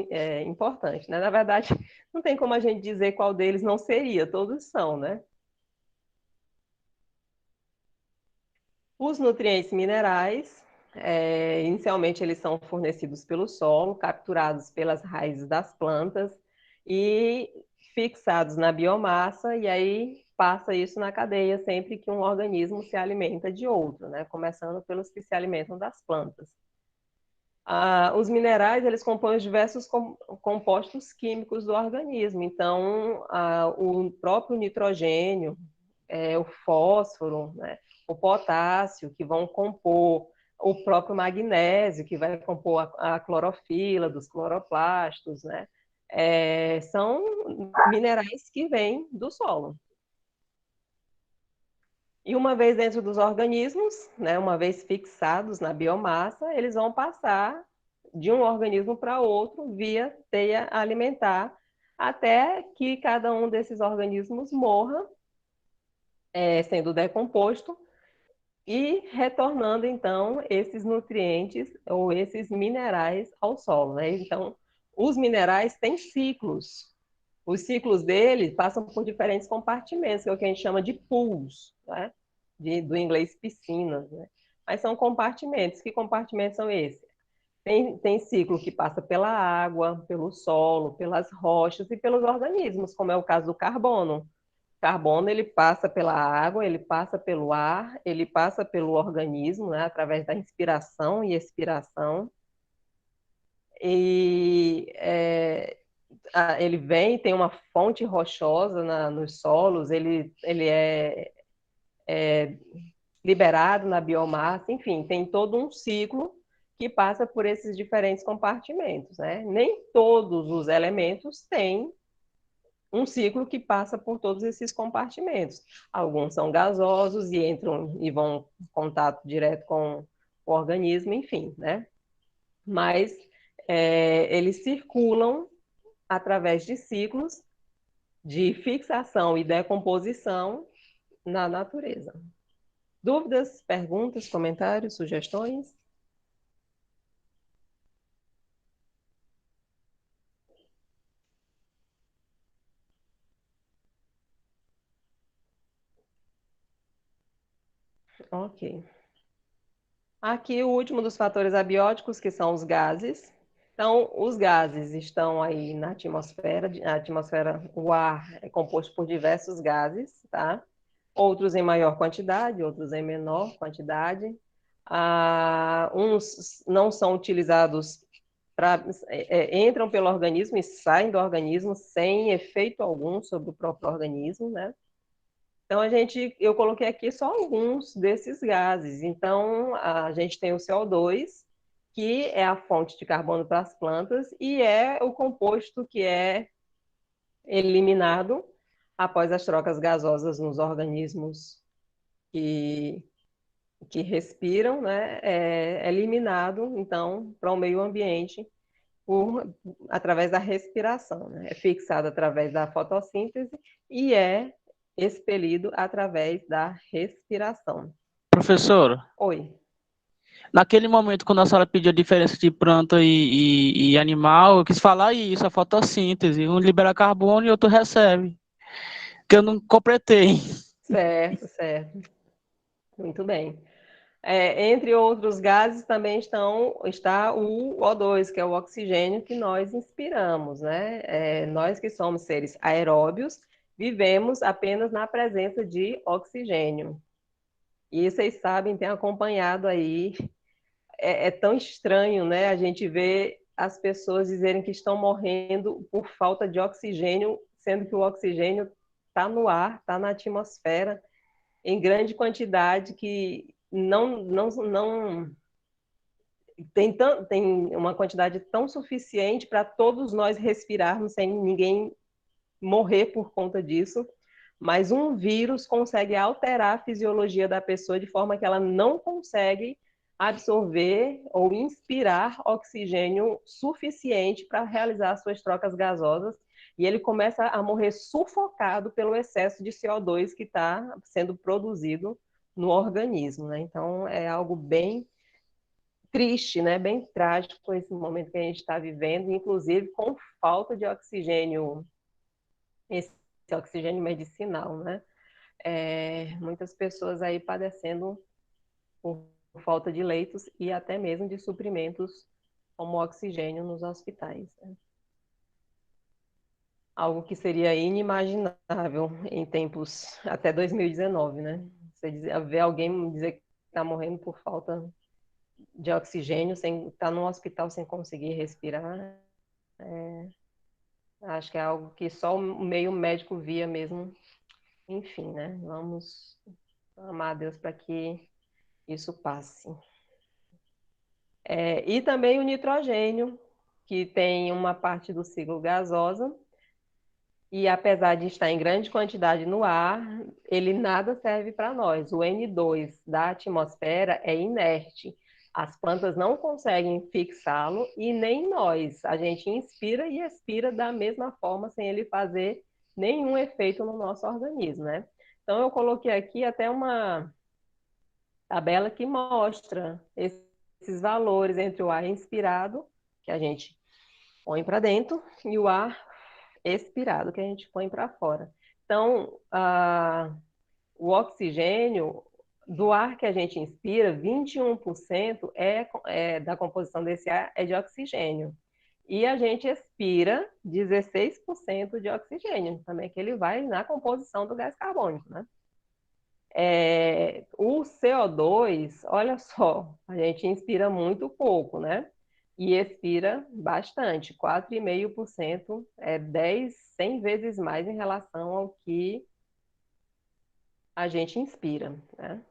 importante, né? Na verdade, não tem como a gente dizer qual deles não seria, todos são, né? Os nutrientes minerais, inicialmente eles são fornecidos pelo solo, capturados pelas raízes das plantas e fixados na biomassa, e aí passa isso na cadeia sempre que um organismo se alimenta de outro, né? Começando pelos que se alimentam das plantas. Os minerais, eles compõem os diversos compostos químicos do organismo. Então, o próprio nitrogênio, o fósforo, né, o potássio, que vão compor o próprio magnésio, que vai compor a clorofila dos cloroplastos, né? São minerais que vêm do solo. E uma vez dentro dos organismos, né, uma vez fixados na biomassa, eles vão passar de um organismo para outro via teia alimentar, até que cada um desses organismos morra, sendo decomposto, e retornando, então, esses nutrientes ou esses minerais ao solo, né? Então, os minerais têm ciclos. Os ciclos deles passam por diferentes compartimentos, que é o que a gente chama de pools, né? Do inglês piscinas, né? Mas são compartimentos. Que compartimentos são esses? Tem ciclo que passa pela água, pelo solo, pelas rochas e pelos organismos, como é o caso do carbono. O carbono, ele passa pela água, ele passa pelo ar, ele passa pelo organismo, né? Através da inspiração e expiração. E ele vem, tem uma fonte rochosa nos solos, ele é liberado na biomassa, enfim, tem todo um ciclo que passa por esses diferentes compartimentos, né? Nem todos os elementos têm um ciclo que passa por todos esses compartimentos. Alguns são gasosos e entram e vão em contato direto com o organismo, enfim, né? Mas eles circulam através de ciclos de fixação e decomposição na natureza. Dúvidas, perguntas, comentários, sugestões? Ok. Aqui o último dos fatores abióticos, que são os gases. Então, os gases estão aí na atmosfera. A atmosfera, o ar é composto por diversos gases, tá? Outros em maior quantidade, outros em menor quantidade. Uns não são utilizados entram pelo organismo e saem do organismo sem efeito algum sobre o próprio organismo, né? Então, eu coloquei aqui só alguns desses gases. Então, a gente tem o CO2, que é a fonte de carbono para as plantas, e é o composto que é eliminado após as trocas gasosas nos organismos que respiram, né? É eliminado, então, para o meio ambiente através da respiração, né? É fixado através da fotossíntese e é expelido através da respiração. Professora, Oi. naquele momento, quando a senhora pediu a diferença de planta e animal, eu quis falar isso, a fotossíntese. Um libera carbono e outro recebe. Que eu não completei. Certo, certo. Muito bem. Entre outros gases também está o O2, que é o oxigênio que nós inspiramos, né? Nós que somos seres aeróbios, vivemos apenas na presença de oxigênio. E vocês sabem, têm acompanhado aí, é tão estranho, né? A gente vê as pessoas dizerem que estão morrendo por falta de oxigênio, sendo que o oxigênio está no ar, está na atmosfera, em grande quantidade, que não tem uma quantidade tão suficiente para todos nós respirarmos sem ninguém morrer por conta disso, mas um vírus consegue alterar a fisiologia da pessoa de forma que ela não consegue absorver ou inspirar oxigênio suficiente para realizar suas trocas gasosas, e ele começa a morrer sufocado pelo excesso de CO2 que está sendo produzido no organismo, né? Então, é algo bem triste, né? Bem trágico esse momento que a gente está vivendo, inclusive com falta de oxigênio, esse oxigênio medicinal, né? Muitas pessoas aí padecendo por falta de leitos e até mesmo de suprimentos como oxigênio nos hospitais, né? Algo que seria inimaginável em tempos até 2019, né? Você ver alguém dizer que está morrendo por falta de oxigênio, sem estar no hospital sem conseguir respirar, acho que é algo que só o meio médico via mesmo. Enfim, né? Vamos amar a Deus para que isso passe. E também o nitrogênio, que tem uma parte do ciclo gasosa, e apesar de estar em grande quantidade no ar, ele nada serve para nós. O N2 da atmosfera é inerte. As plantas não conseguem fixá-lo e nem nós. A gente inspira e expira da mesma forma, sem ele fazer nenhum efeito no nosso organismo, né? Então, eu coloquei aqui até uma tabela que mostra esses valores entre o ar inspirado, que a gente põe para dentro, e o ar expirado, que a gente põe para fora. Então, o oxigênio do ar que a gente inspira, 21% da composição desse ar é de oxigênio. E a gente expira 16% de oxigênio, também que ele vai na composição do gás carbônico, né? O CO2, olha só, a gente inspira muito pouco, né? e expira bastante, 4,5%, 100 vezes mais em relação ao que a gente inspira, né?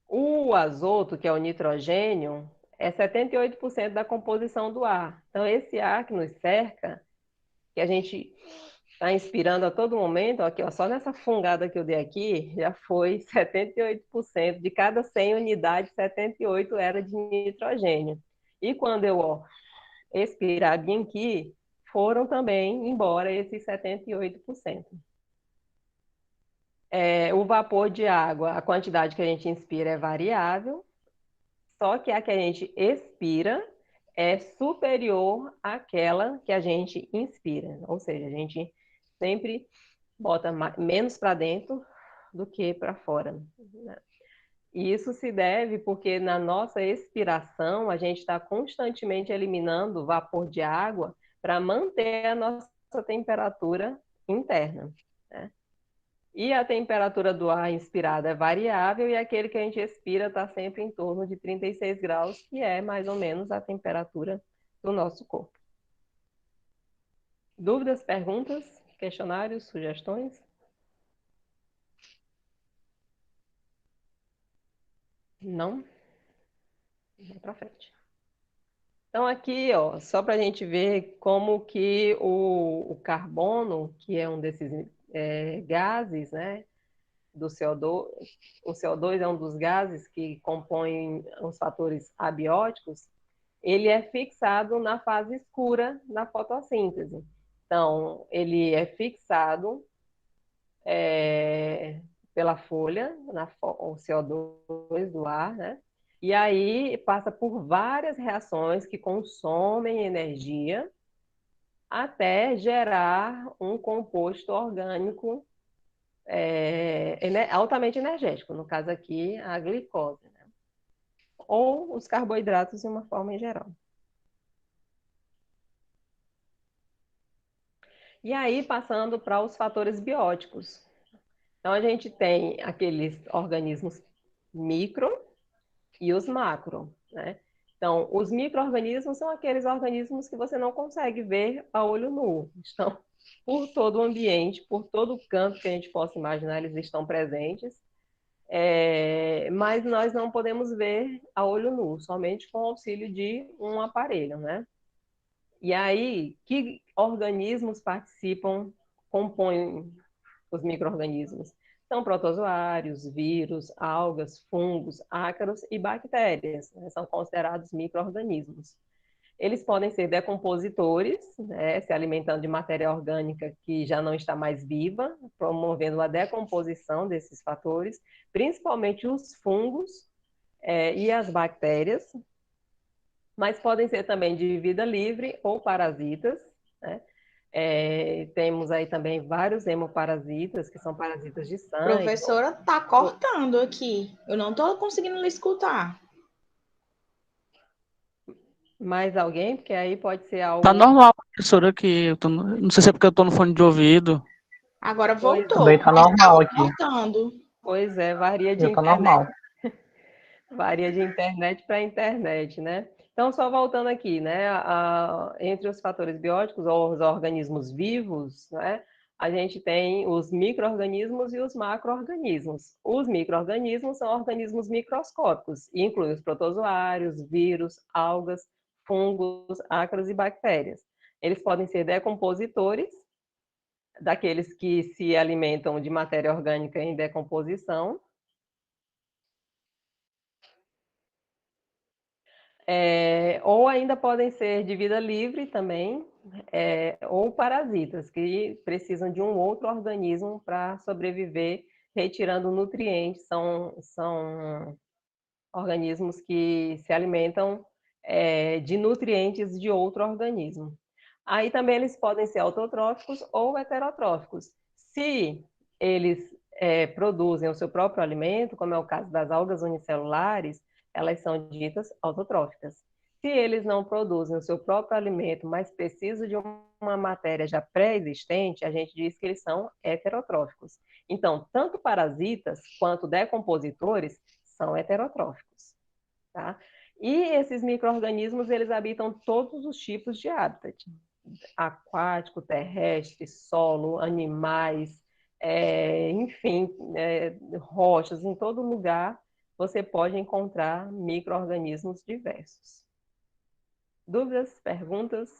O azoto, que é o nitrogênio, é 78% da composição do ar. Então, esse ar que nos cerca, que a gente está inspirando a todo momento, aqui, ó, só nessa fungada que eu dei aqui, já foi 78%. De cada 100 unidades, 78 era de nitrogênio. E quando eu expirar bem aqui, foram também embora esses 78%. O vapor de água, a quantidade que a gente inspira é variável, só que a que a gente expira é superior àquela que a gente inspira. Ou seja, a gente sempre bota menos para dentro do que para fora, né? E isso se deve porque na nossa expiração a gente está constantemente eliminando vapor de água para manter a nossa temperatura interna, né? E a temperatura do ar inspirado é variável e aquele que a gente expira está sempre em torno de 36 graus, que é mais ou menos a temperatura do nosso corpo. Dúvidas, perguntas, questionários, sugestões? Não? Vamos para frente. Então, aqui, ó, só para a gente ver como que o carbono, que é um desses gases, né, do CO2, o CO2 é um dos gases que compõem os fatores abióticos, ele é fixado na fase escura da fotossíntese. Então, ele é fixado pela folha, o CO2 do ar, né? E aí passa por várias reações que consomem energia até gerar um composto orgânico altamente energético, no caso aqui, a glicose, né? Ou os carboidratos de uma forma em geral. E aí, passando para os fatores bióticos. Então, a gente tem aqueles organismos micro e os macro, né? Então, os micro-organismos são aqueles organismos que você não consegue ver a olho nu. Estão por todo o ambiente, por todo o canto que a gente possa imaginar, eles estão presentes. Mas nós não podemos ver a olho nu, somente com o auxílio de um aparelho, né? E aí, que organismos participam, compõem os micro-organismos? São protozoários, vírus, algas, fungos, ácaros e bactérias, né? São considerados micro-organismos. Eles podem ser decompositores, né? Se alimentando de matéria orgânica que já não está mais viva, promovendo a decomposição desses fatores, principalmente os fungos e as bactérias, mas podem ser também de vida livre ou parasitas, né? Temos aí também vários hemoparasitas, que são parasitas de sangue. Professora, tá cortando aqui. Eu não tô conseguindo lhe escutar. Mais alguém? Porque aí pode ser algo... Tá normal, professora, que não sei se é porque eu tô no fone de ouvido. Agora Pois voltou. Também tá mas normal tava aqui. cortando. Pois é, varia de Eu tá internet. normal. Varia de internet para internet, né? Então, só voltando aqui, né? Entre os fatores bióticos, ou os organismos vivos, né? A gente tem os micro-organismos e os macro-organismos. Os micro-organismos são organismos microscópicos, e incluem os protozoários, vírus, algas, fungos, ácaros e bactérias. Eles podem ser decompositores, daqueles que se alimentam de matéria orgânica em decomposição, ou ainda podem ser de vida livre também, ou parasitas, que precisam de um outro organismo para sobreviver, retirando nutrientes. São organismos que se alimentam de nutrientes de outro organismo. Aí também eles podem ser autotróficos ou heterotróficos. Se eles produzem o seu próprio alimento, como é o caso das algas unicelulares, elas são ditas autotróficas. Se eles não produzem o seu próprio alimento, mas precisam de uma matéria já pré-existente, a gente diz que eles são heterotróficos. Então, tanto parasitas quanto decompositores são heterotróficos, tá? E esses micro-organismos, eles habitam todos os tipos de habitat, aquático, terrestre, solo, animais, enfim, rochas, em todo lugar você pode encontrar micro-organismos diversos. Dúvidas, perguntas,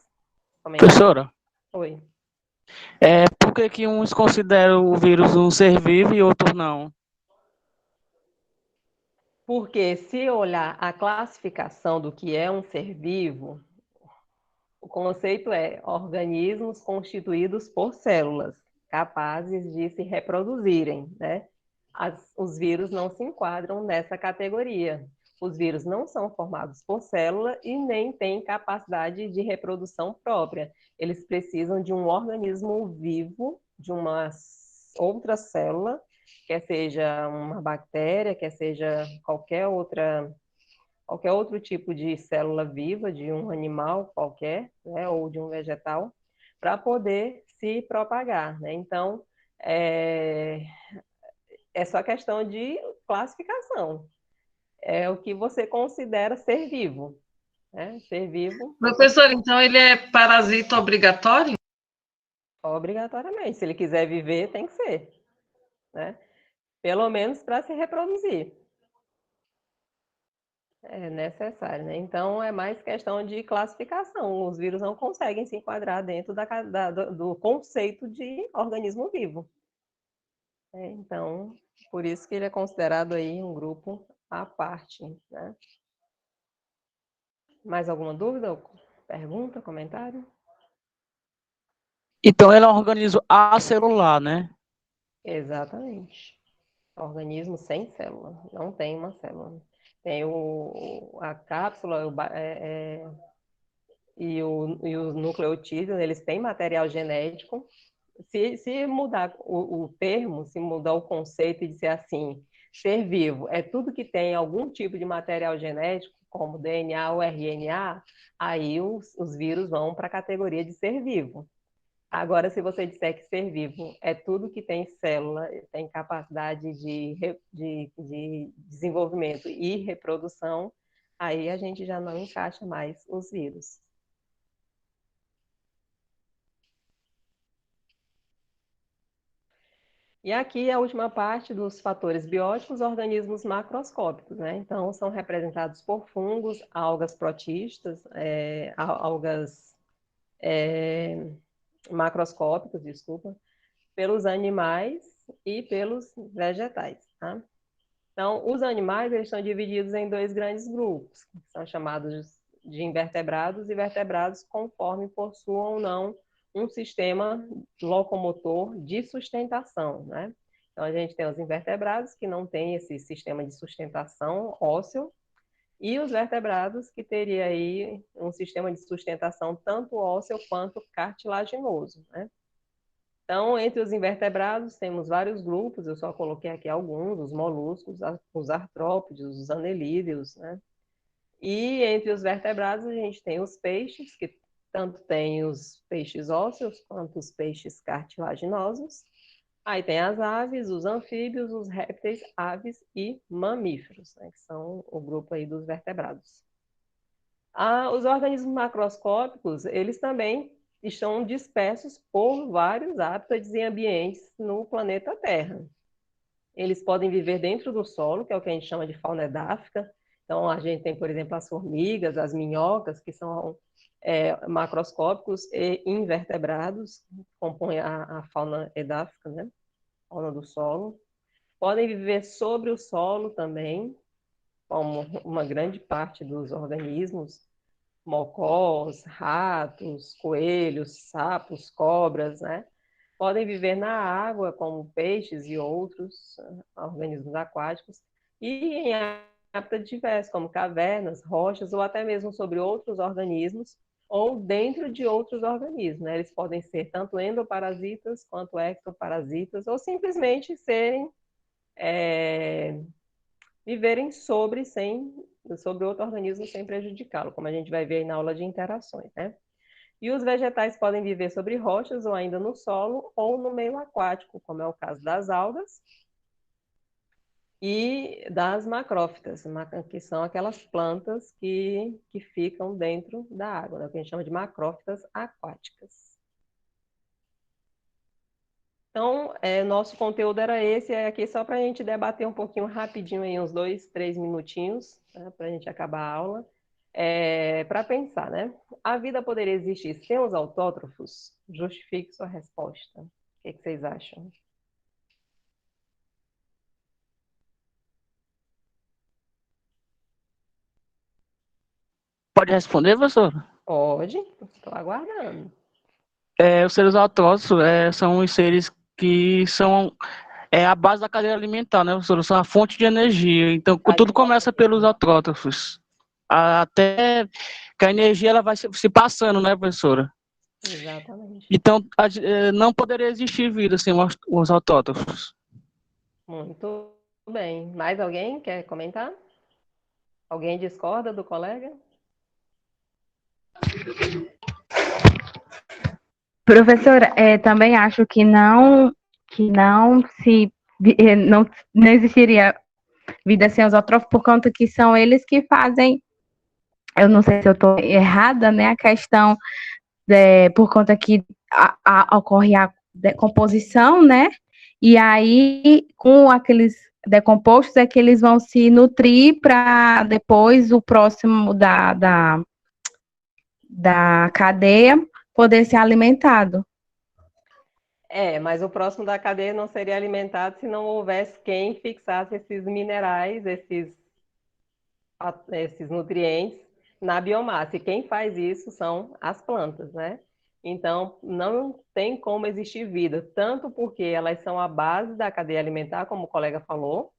comentários? Professora, Oi. por que que uns consideram o vírus um ser vivo e outros não? Porque se olhar a classificação do que é um ser vivo, o conceito é organismos constituídos por células, capazes de se reproduzirem, né? Os vírus não se enquadram nessa categoria. Os vírus não são formados por célula e nem têm capacidade de reprodução própria. Eles precisam de um organismo vivo, de uma outra célula, quer seja uma bactéria, quer seja qualquer outro tipo de célula viva, de um animal qualquer, né, ou de um vegetal, para poder se propagar, né? Então, é só questão de classificação. É o que você considera ser vivo, né? Ser vivo, Professor, então ele é parasita obrigatório? obrigatoriamente. Se ele quiser viver, tem que ser, né? Pelo menos para se reproduzir. É necessário, né? Então, é mais questão de classificação. Os vírus não conseguem se enquadrar dentro do conceito de organismo vivo. Então, por isso que ele é considerado aí um grupo à parte, né? Mais alguma dúvida, pergunta, comentário? Então ele é um organismo acelular, né? Exatamente. Organismo sem célula, não tem uma célula. Tem a cápsula e os nucleotídeos, eles têm material genético. Se mudar o termo, se mudar o conceito e dizer assim, ser vivo é tudo que tem algum tipo de material genético, como DNA ou RNA, aí os vírus vão para a categoria de ser vivo. Agora, se você disser que ser vivo é tudo que tem célula, tem capacidade de desenvolvimento e reprodução, aí a gente já não encaixa mais os vírus. E aqui a última parte dos fatores bióticos, organismos macroscópicos, né? Então, são representados por fungos, algas protistas, algas macroscópicos, desculpa, pelos animais e pelos vegetais, tá? Então, os animais eles estão divididos em dois grandes grupos, que são chamados de invertebrados e vertebrados, conforme possuam ou não um sistema locomotor de sustentação, né? Então, a gente tem os invertebrados, que não têm esse sistema de sustentação ósseo, e os vertebrados, que teria aí um sistema de sustentação tanto ósseo quanto cartilaginoso, né? Então, entre os invertebrados, temos vários grupos, eu só coloquei aqui alguns, os moluscos, os artrópodes, os anelídeos, né? E entre os vertebrados, a gente tem os peixes, que tanto tem os peixes ósseos quanto os peixes cartilaginosos. Aí tem as aves, os anfíbios, os répteis, aves e mamíferos, né? Que são o grupo aí dos vertebrados. Os organismos macroscópicos, eles também estão dispersos por vários hábitats e ambientes no planeta Terra. Eles podem viver dentro do solo, que é o que a gente chama de fauna edáfica. Então, a gente tem, por exemplo, as formigas, as minhocas, que são macroscópicos e invertebrados, que compõem a fauna edáfica, né? Fauna do solo. Podem viver sobre o solo também, como uma grande parte dos organismos, mocós, ratos, coelhos, sapos, cobras, né? Podem viver na água, como peixes e outros organismos aquáticos, e em hábitats diversos, como cavernas, rochas, ou até mesmo sobre outros organismos, ou dentro de outros organismos, né? Eles podem ser tanto endoparasitas quanto ectoparasitas, ou simplesmente viverem sobre outro organismo sem prejudicá-lo, como a gente vai ver aí na aula de interações, né? E os vegetais podem viver sobre rochas ou ainda no solo ou no meio aquático, como é o caso das algas. e das macrófitas, que são aquelas plantas que ficam dentro da água, né? O que a gente chama de macrófitas aquáticas. Então, nosso conteúdo era esse, aqui só para a gente debater um pouquinho rapidinho, aí, uns 2, 3 minutinhos, né, para a gente acabar a aula. Para pensar, né? A vida poderia existir sem os autótrofos? Justifique sua resposta. O que vocês acham? Pode responder, professor? Pode, estou aguardando. Os seres autótrofos são os seres que são a base da cadeia alimentar, né, professor? São a fonte de energia. Então, tudo começa pelos autótrofos. Até que a energia ela vai se passando, né, professora? Exatamente. Então, não poderia existir vida sem os autótrofos. Muito bem. Mais alguém quer comentar? Alguém discorda do colega? Professora, também acho que não não existiria vida sem os autótrofos, por conta que são eles que fazem, eu não sei se eu estou errada, né, a questão por conta que ocorre a decomposição, né, e aí com aqueles decompostos é que eles vão se nutrir para depois o próximo da cadeia poder ser alimentado. Mas o próximo da cadeia não seria alimentado se não houvesse quem fixasse esses minerais, esses nutrientes na biomassa. E quem faz isso são as plantas, né? Então, não tem como existir vida, tanto porque elas são a base da cadeia alimentar, como o colega falou,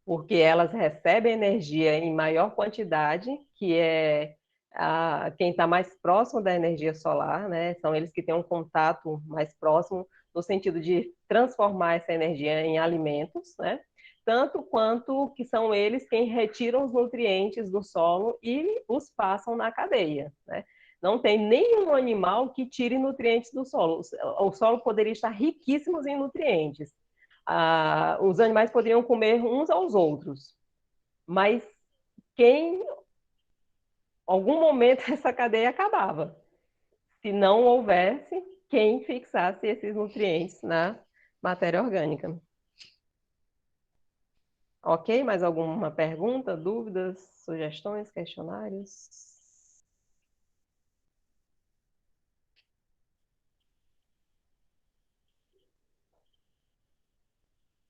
porque elas recebem energia em maior quantidade, que é quem está mais próximo da energia solar, né? São eles que têm um contato mais próximo, no sentido de transformar essa energia em alimentos, né? Tanto quanto que são eles quem retiram os nutrientes do solo e os passam na cadeia, né? Não tem nenhum animal que tire nutrientes do solo. O solo poderia estar riquíssimo em nutrientes. Os animais poderiam comer uns aos outros, mas algum momento essa cadeia acabava, se não houvesse quem fixasse esses nutrientes na matéria orgânica. Ok? Mais alguma pergunta, dúvidas, sugestões, questionários?